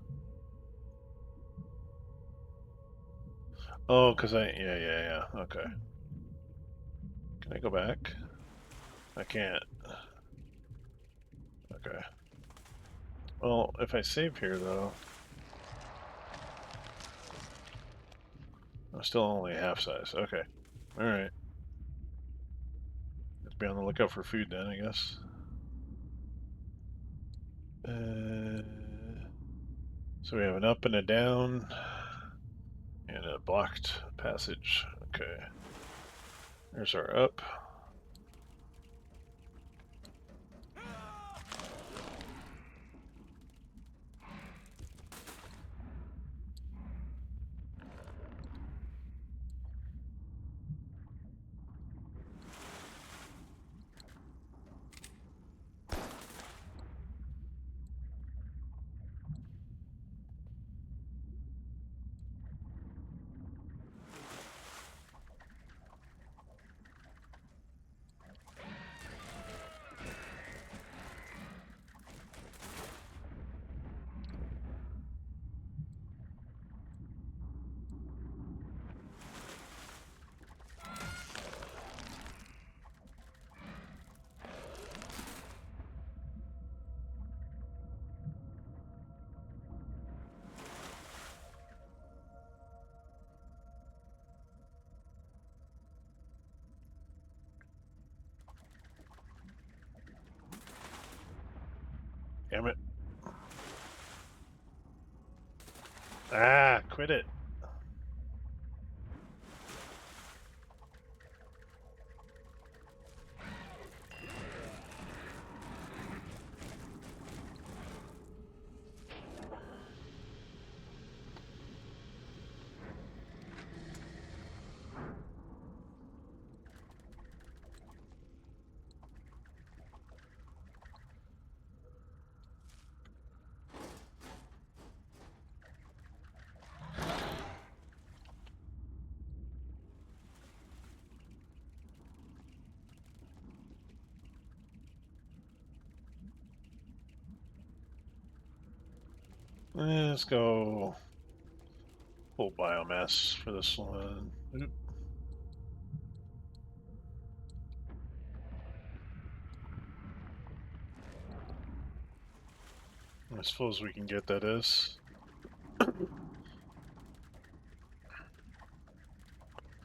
Oh, because yeah. Okay. Can I go back? I can't. Okay. Well, if I save here, though, I'm still only half size. Okay. Alright. be on the lookout for food then, I guess. So we have an up and a down and a blocked passage. Okay. There's our up. Damn it. Ah, quit it. Let's go full biomass for this one. Oop. I suppose we can get that is. So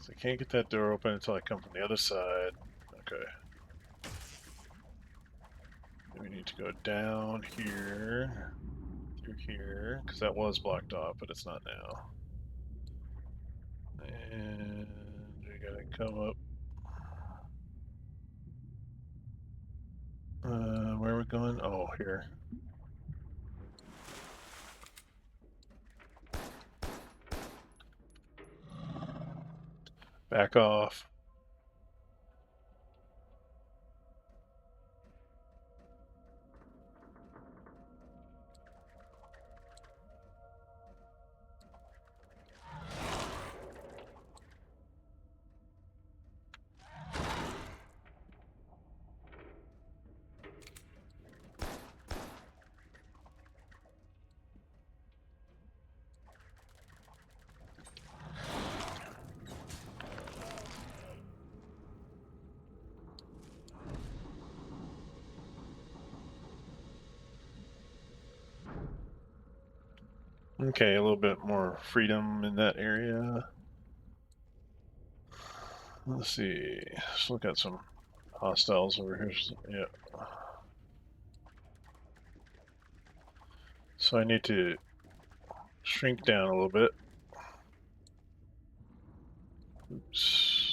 I can't get that door open until I come from the other side. Okay. We need to go down here, through here, because that was blocked off, but it's not now. And we gotta come up. Where are we going? Oh, here. Back off. Okay, a little bit more freedom in that area. Let's see. Let's look at some hostiles over here. Yeah. So I need to shrink down a little bit. Oops.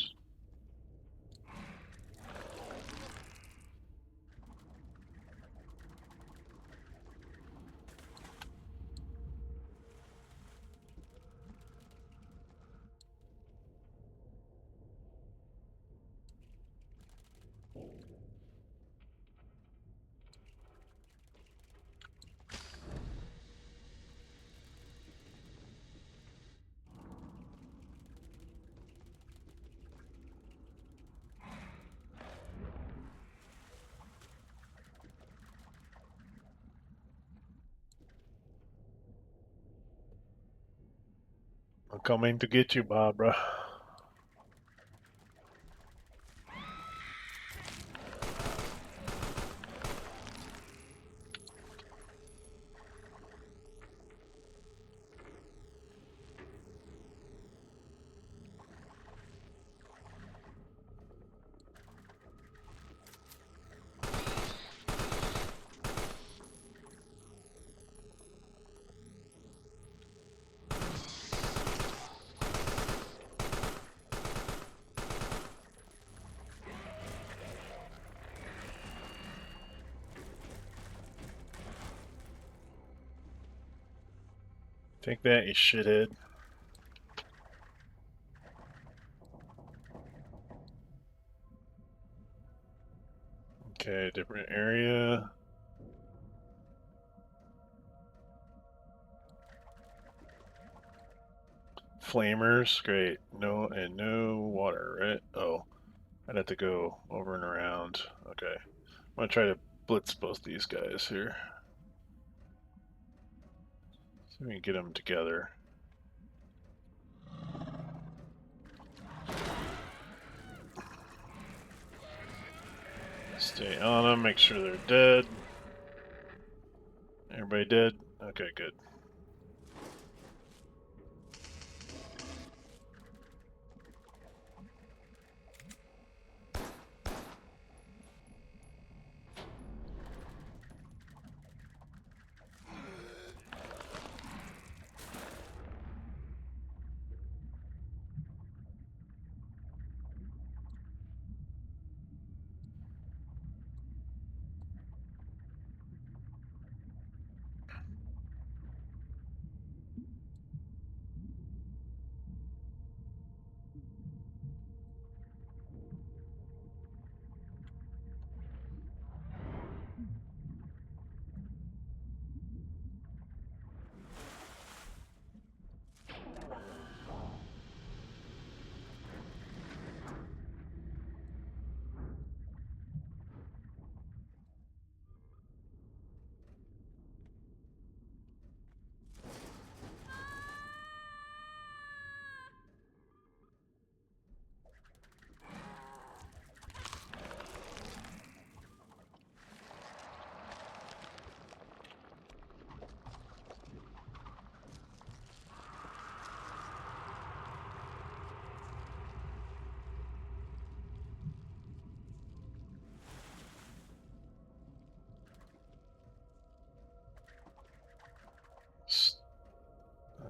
I'm coming to get you, Barbara. Take that, you shithead. Okay, different area. Flamers, great. No, and no water, right? Oh, I'd have to go over and around. Okay. I'm gonna try to blitz both these guys here. See if we can get them together. Stay on them, make sure they're dead. Everybody dead? Okay, good.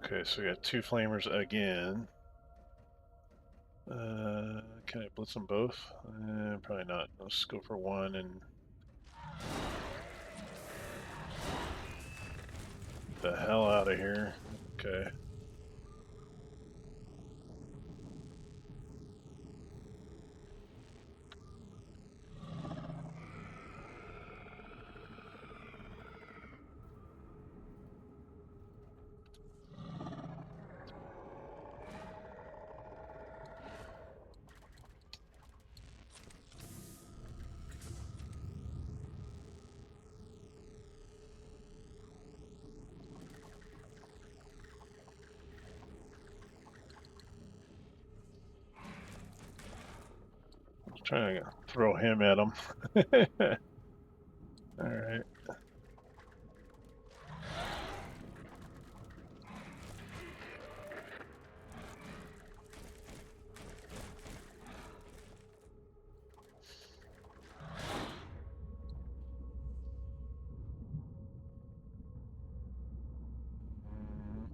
Okay, so we got two flamers again. Can I blitz them both? Probably not. Let's go for one and the hell out of here. Okay. Trying to throw him at him. Alright.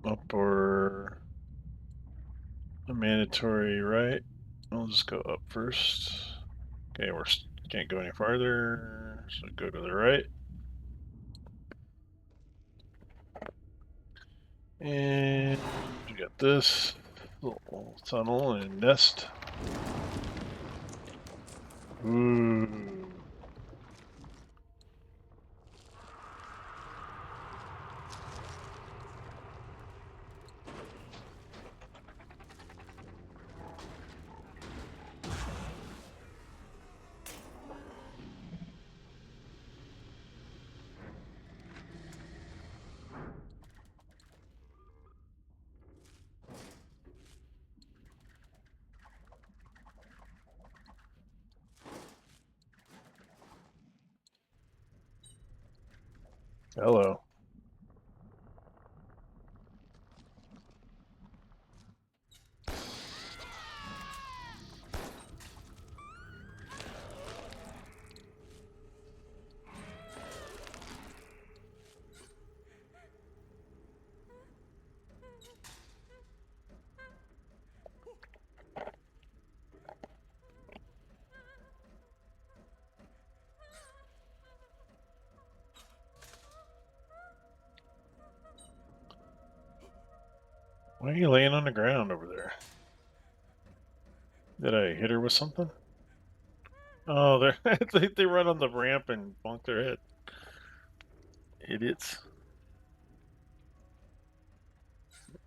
Up or a mandatory right? I'll just go up first. Okay, we can't go any farther, so go to the right. And we got this little tunnel and nest. Ooh. Hello. Why are you laying on the ground over there? Did I hit her with something? Oh, they run on the ramp and bonk their head. Idiots.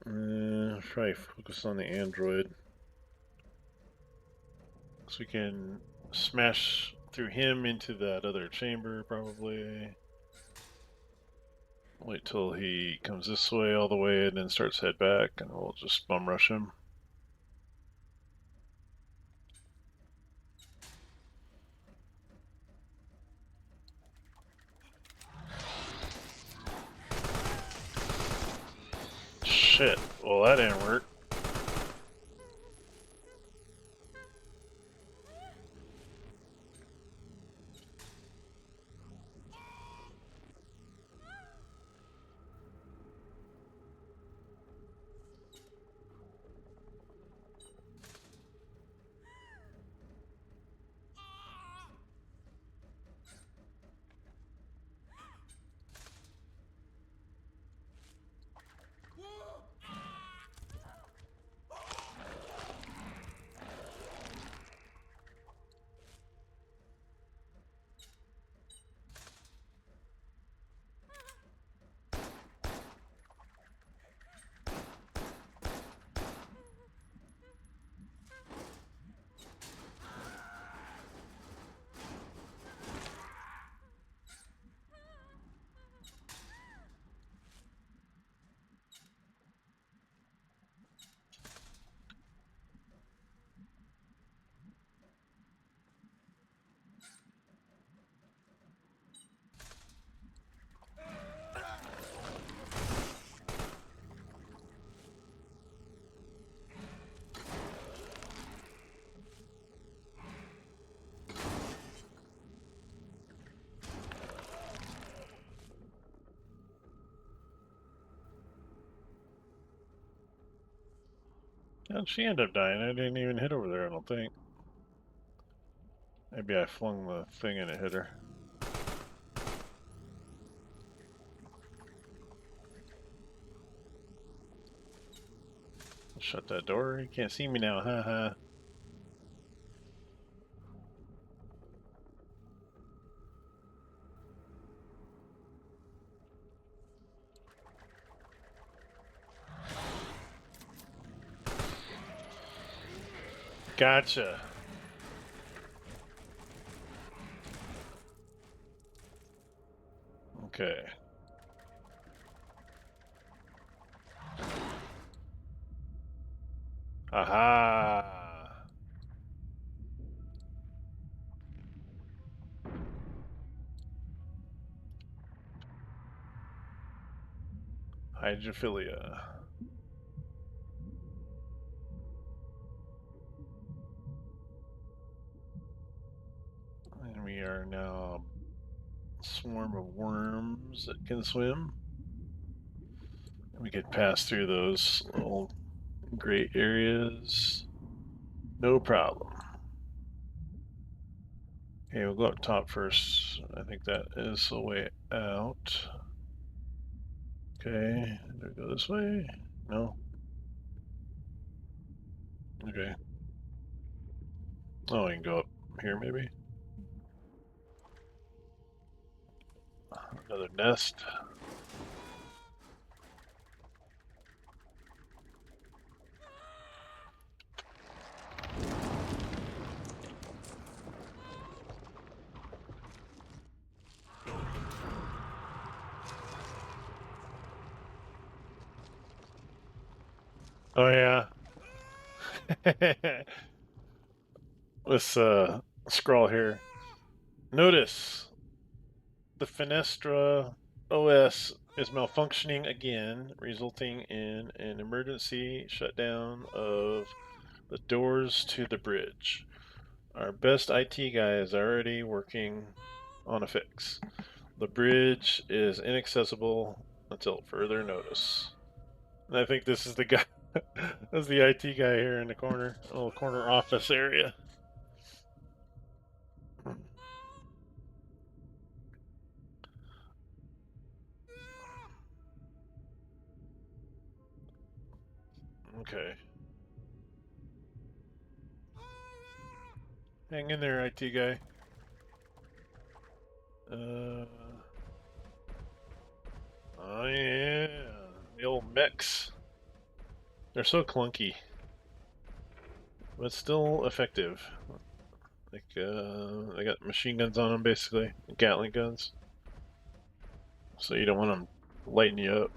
Probably focus on the android. So we can smash through him into that other chamber, probably. Wait till he comes this way all the way and then starts head back, and we'll just bum rush him. Shit. Well, that didn't work. How'd she end up dying? I didn't even hit over there, I don't think. Maybe I flung the thing and it hit her. Shut that door. You can't see me now, haha. Gotcha. Okay. Aha! Hydrophilia. And we are now a swarm of worms that can swim. We could pass through those little gray areas. No problem. Okay, we'll go up top first. I think that is the way out. Okay, do we go this way? No? Okay. Oh, we can go up here maybe? Another nest. Oh yeah. Let's scroll here. Notice the Fenestra OS is malfunctioning again, resulting in an emergency shutdown of the doors to the bridge. Our best IT guy is already working on a fix. The bridge is inaccessible until further notice. And I think this is the guy. That's the IT guy here in the corner, little corner office area. Okay. Hang in there, IT guy. Oh yeah, the old mechs. They're so clunky, but still effective. Like, they got machine guns on them, basically, Gatling guns. So you don't want them lighting you up.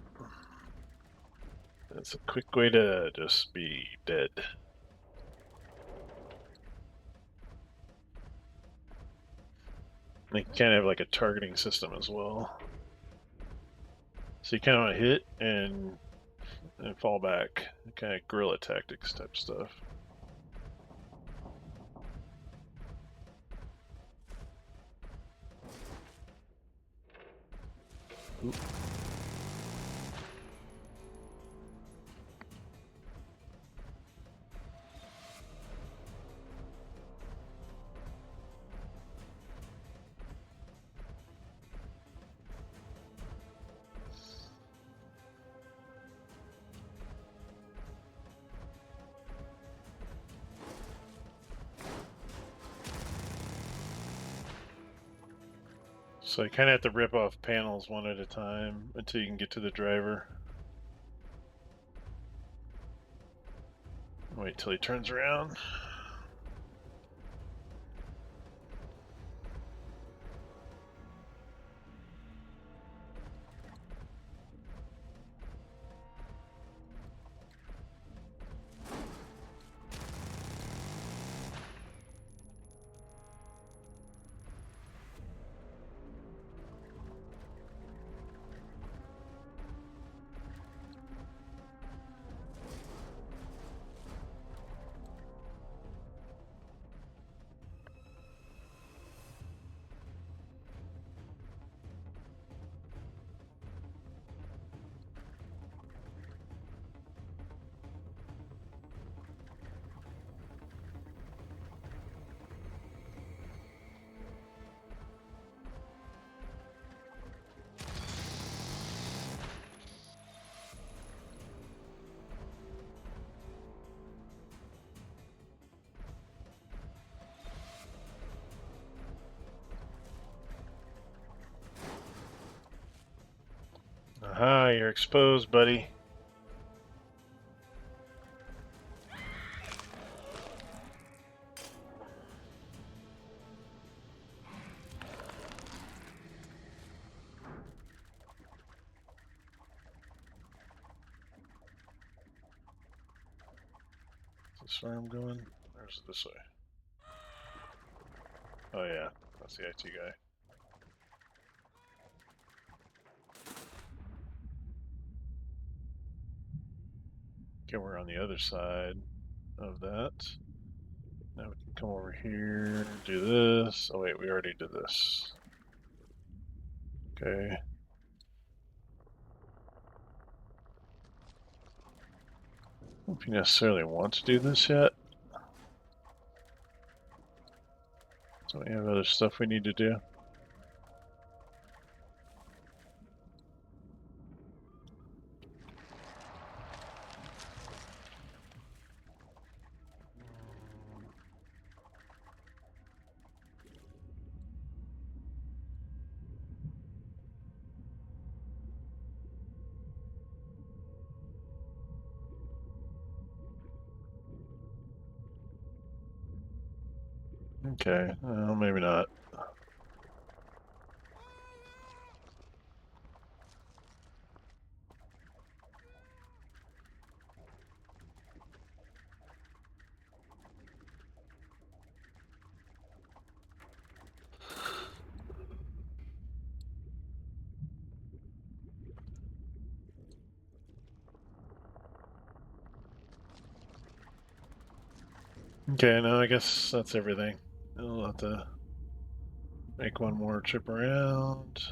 That's a quick way to just be dead. They kind of have like a targeting system as well. So you kind of want to hit and fall back, kind of guerrilla tactics type stuff. Oop. So you kind of have to rip off panels one at a time until you can get to the driver. Wait till he turns around. Aha, you're exposed, buddy. Is this where I'm going? Or is it this way? Oh yeah, that's the IT guy. Okay, we're on the other side of that. Now we can come over here, do this. Oh wait, we already did this. Okay. I don't know if you necessarily want to do this yet. So we have other stuff we need to do. Okay, well, maybe not. Okay, no, I guess that's everything. I'll have to make one more trip around.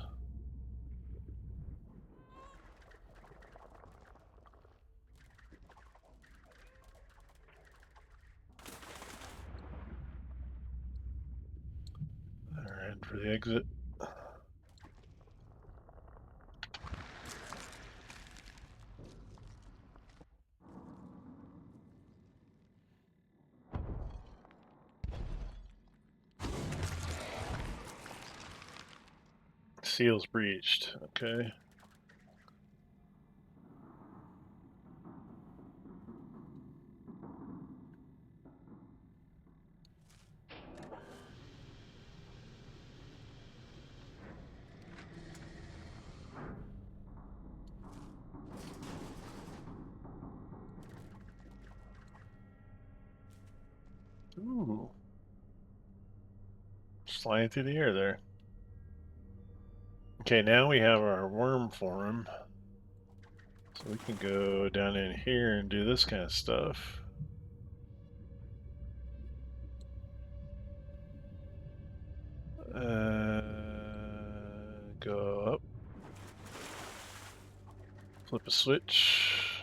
Alright, for the exit. Seals breached. Okay. Ooh. Flying through the air there. Okay, now we have our worm form. So we can go down in here and do this kind of stuff. Go up. Flip a switch.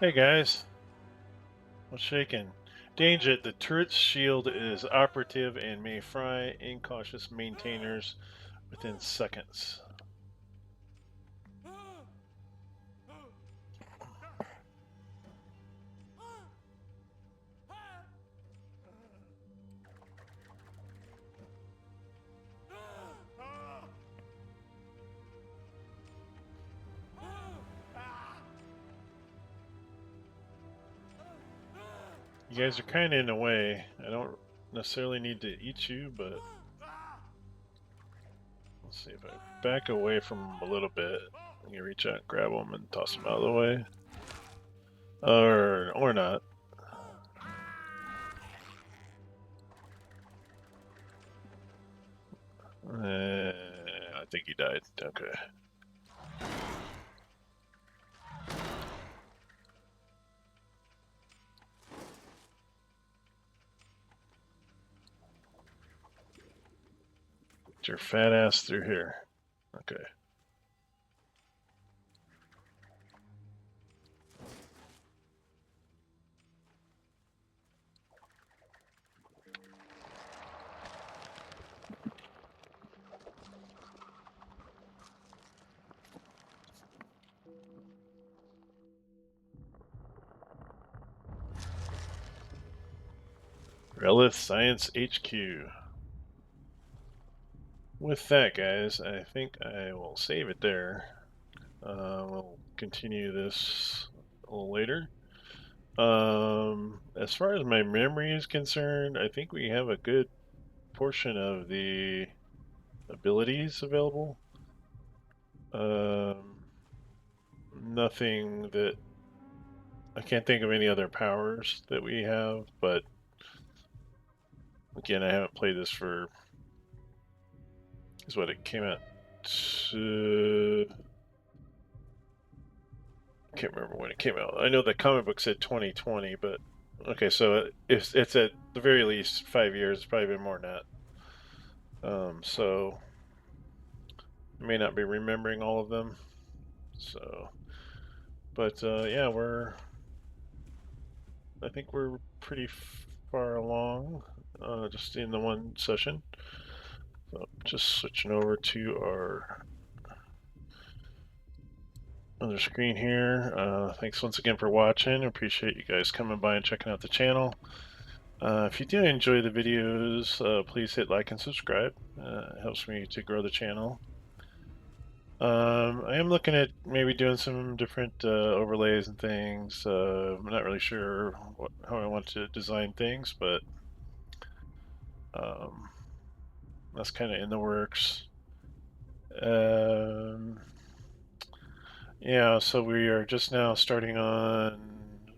Hey guys, what's shaking? Danger, the turret's shield is operative and may fry incautious maintainers within seconds. You guys are kind of in the way. I don't necessarily need to eat you, but let's see if I back away from them a little bit. I can reach out and grab them and toss them out of the way. Or not. I think he died. Okay. Get your fat ass through here. Okay. Relith Science HQ. With that, guys, I think I will save it there. We'll continue this a little later. As far as my memory is concerned, I think we have a good portion of the abilities available. Nothing that I can't think of any other powers that we have, but again, I haven't played this for is what it came out to. Can't remember when it came out. I know the comic book said 2020, but okay, so it's at the very least 5 years. It's probably been more than that. So I may not be remembering all of them. So, but yeah, I think we're pretty far along, just in the one session. So just switching over to our other screen here. Thanks once again for watching. Appreciate you guys coming by and checking out the channel. If you do enjoy the videos, please hit like and subscribe. It helps me to grow the channel. I am looking at maybe doing some different overlays and things. I'm not really sure how I want to design things, but um, that's kind of in the works. Yeah, so we are just now starting on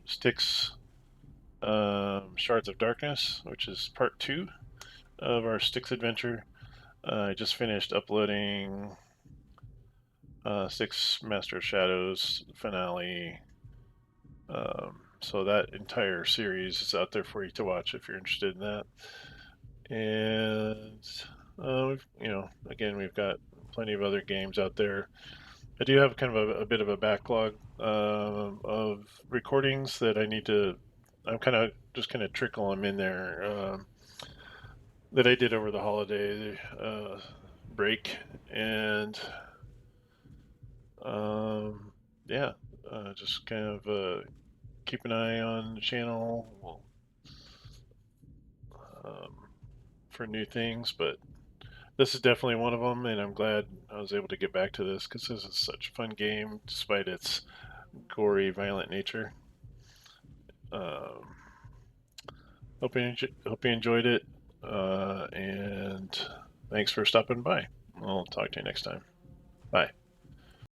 Styx Shards of Darkness, which is part 2 of our Styx adventure. I just finished uploading Styx Master of Shadows finale. So that entire series is out there for you to watch if you're interested in that. And again, we've got plenty of other games out there. I do have kind of a bit of a backlog of recordings that I need to. I'm kind of trickle them in there that I did over the holiday break, and yeah, just kind of keep an eye on the channel um, for new things, but this is definitely one of them, and I'm glad I was able to get back to this because this is such a fun game despite its gory, violent nature. Um, hope you enjoyed it, and thanks for stopping by. I'll talk to you next time. Bye.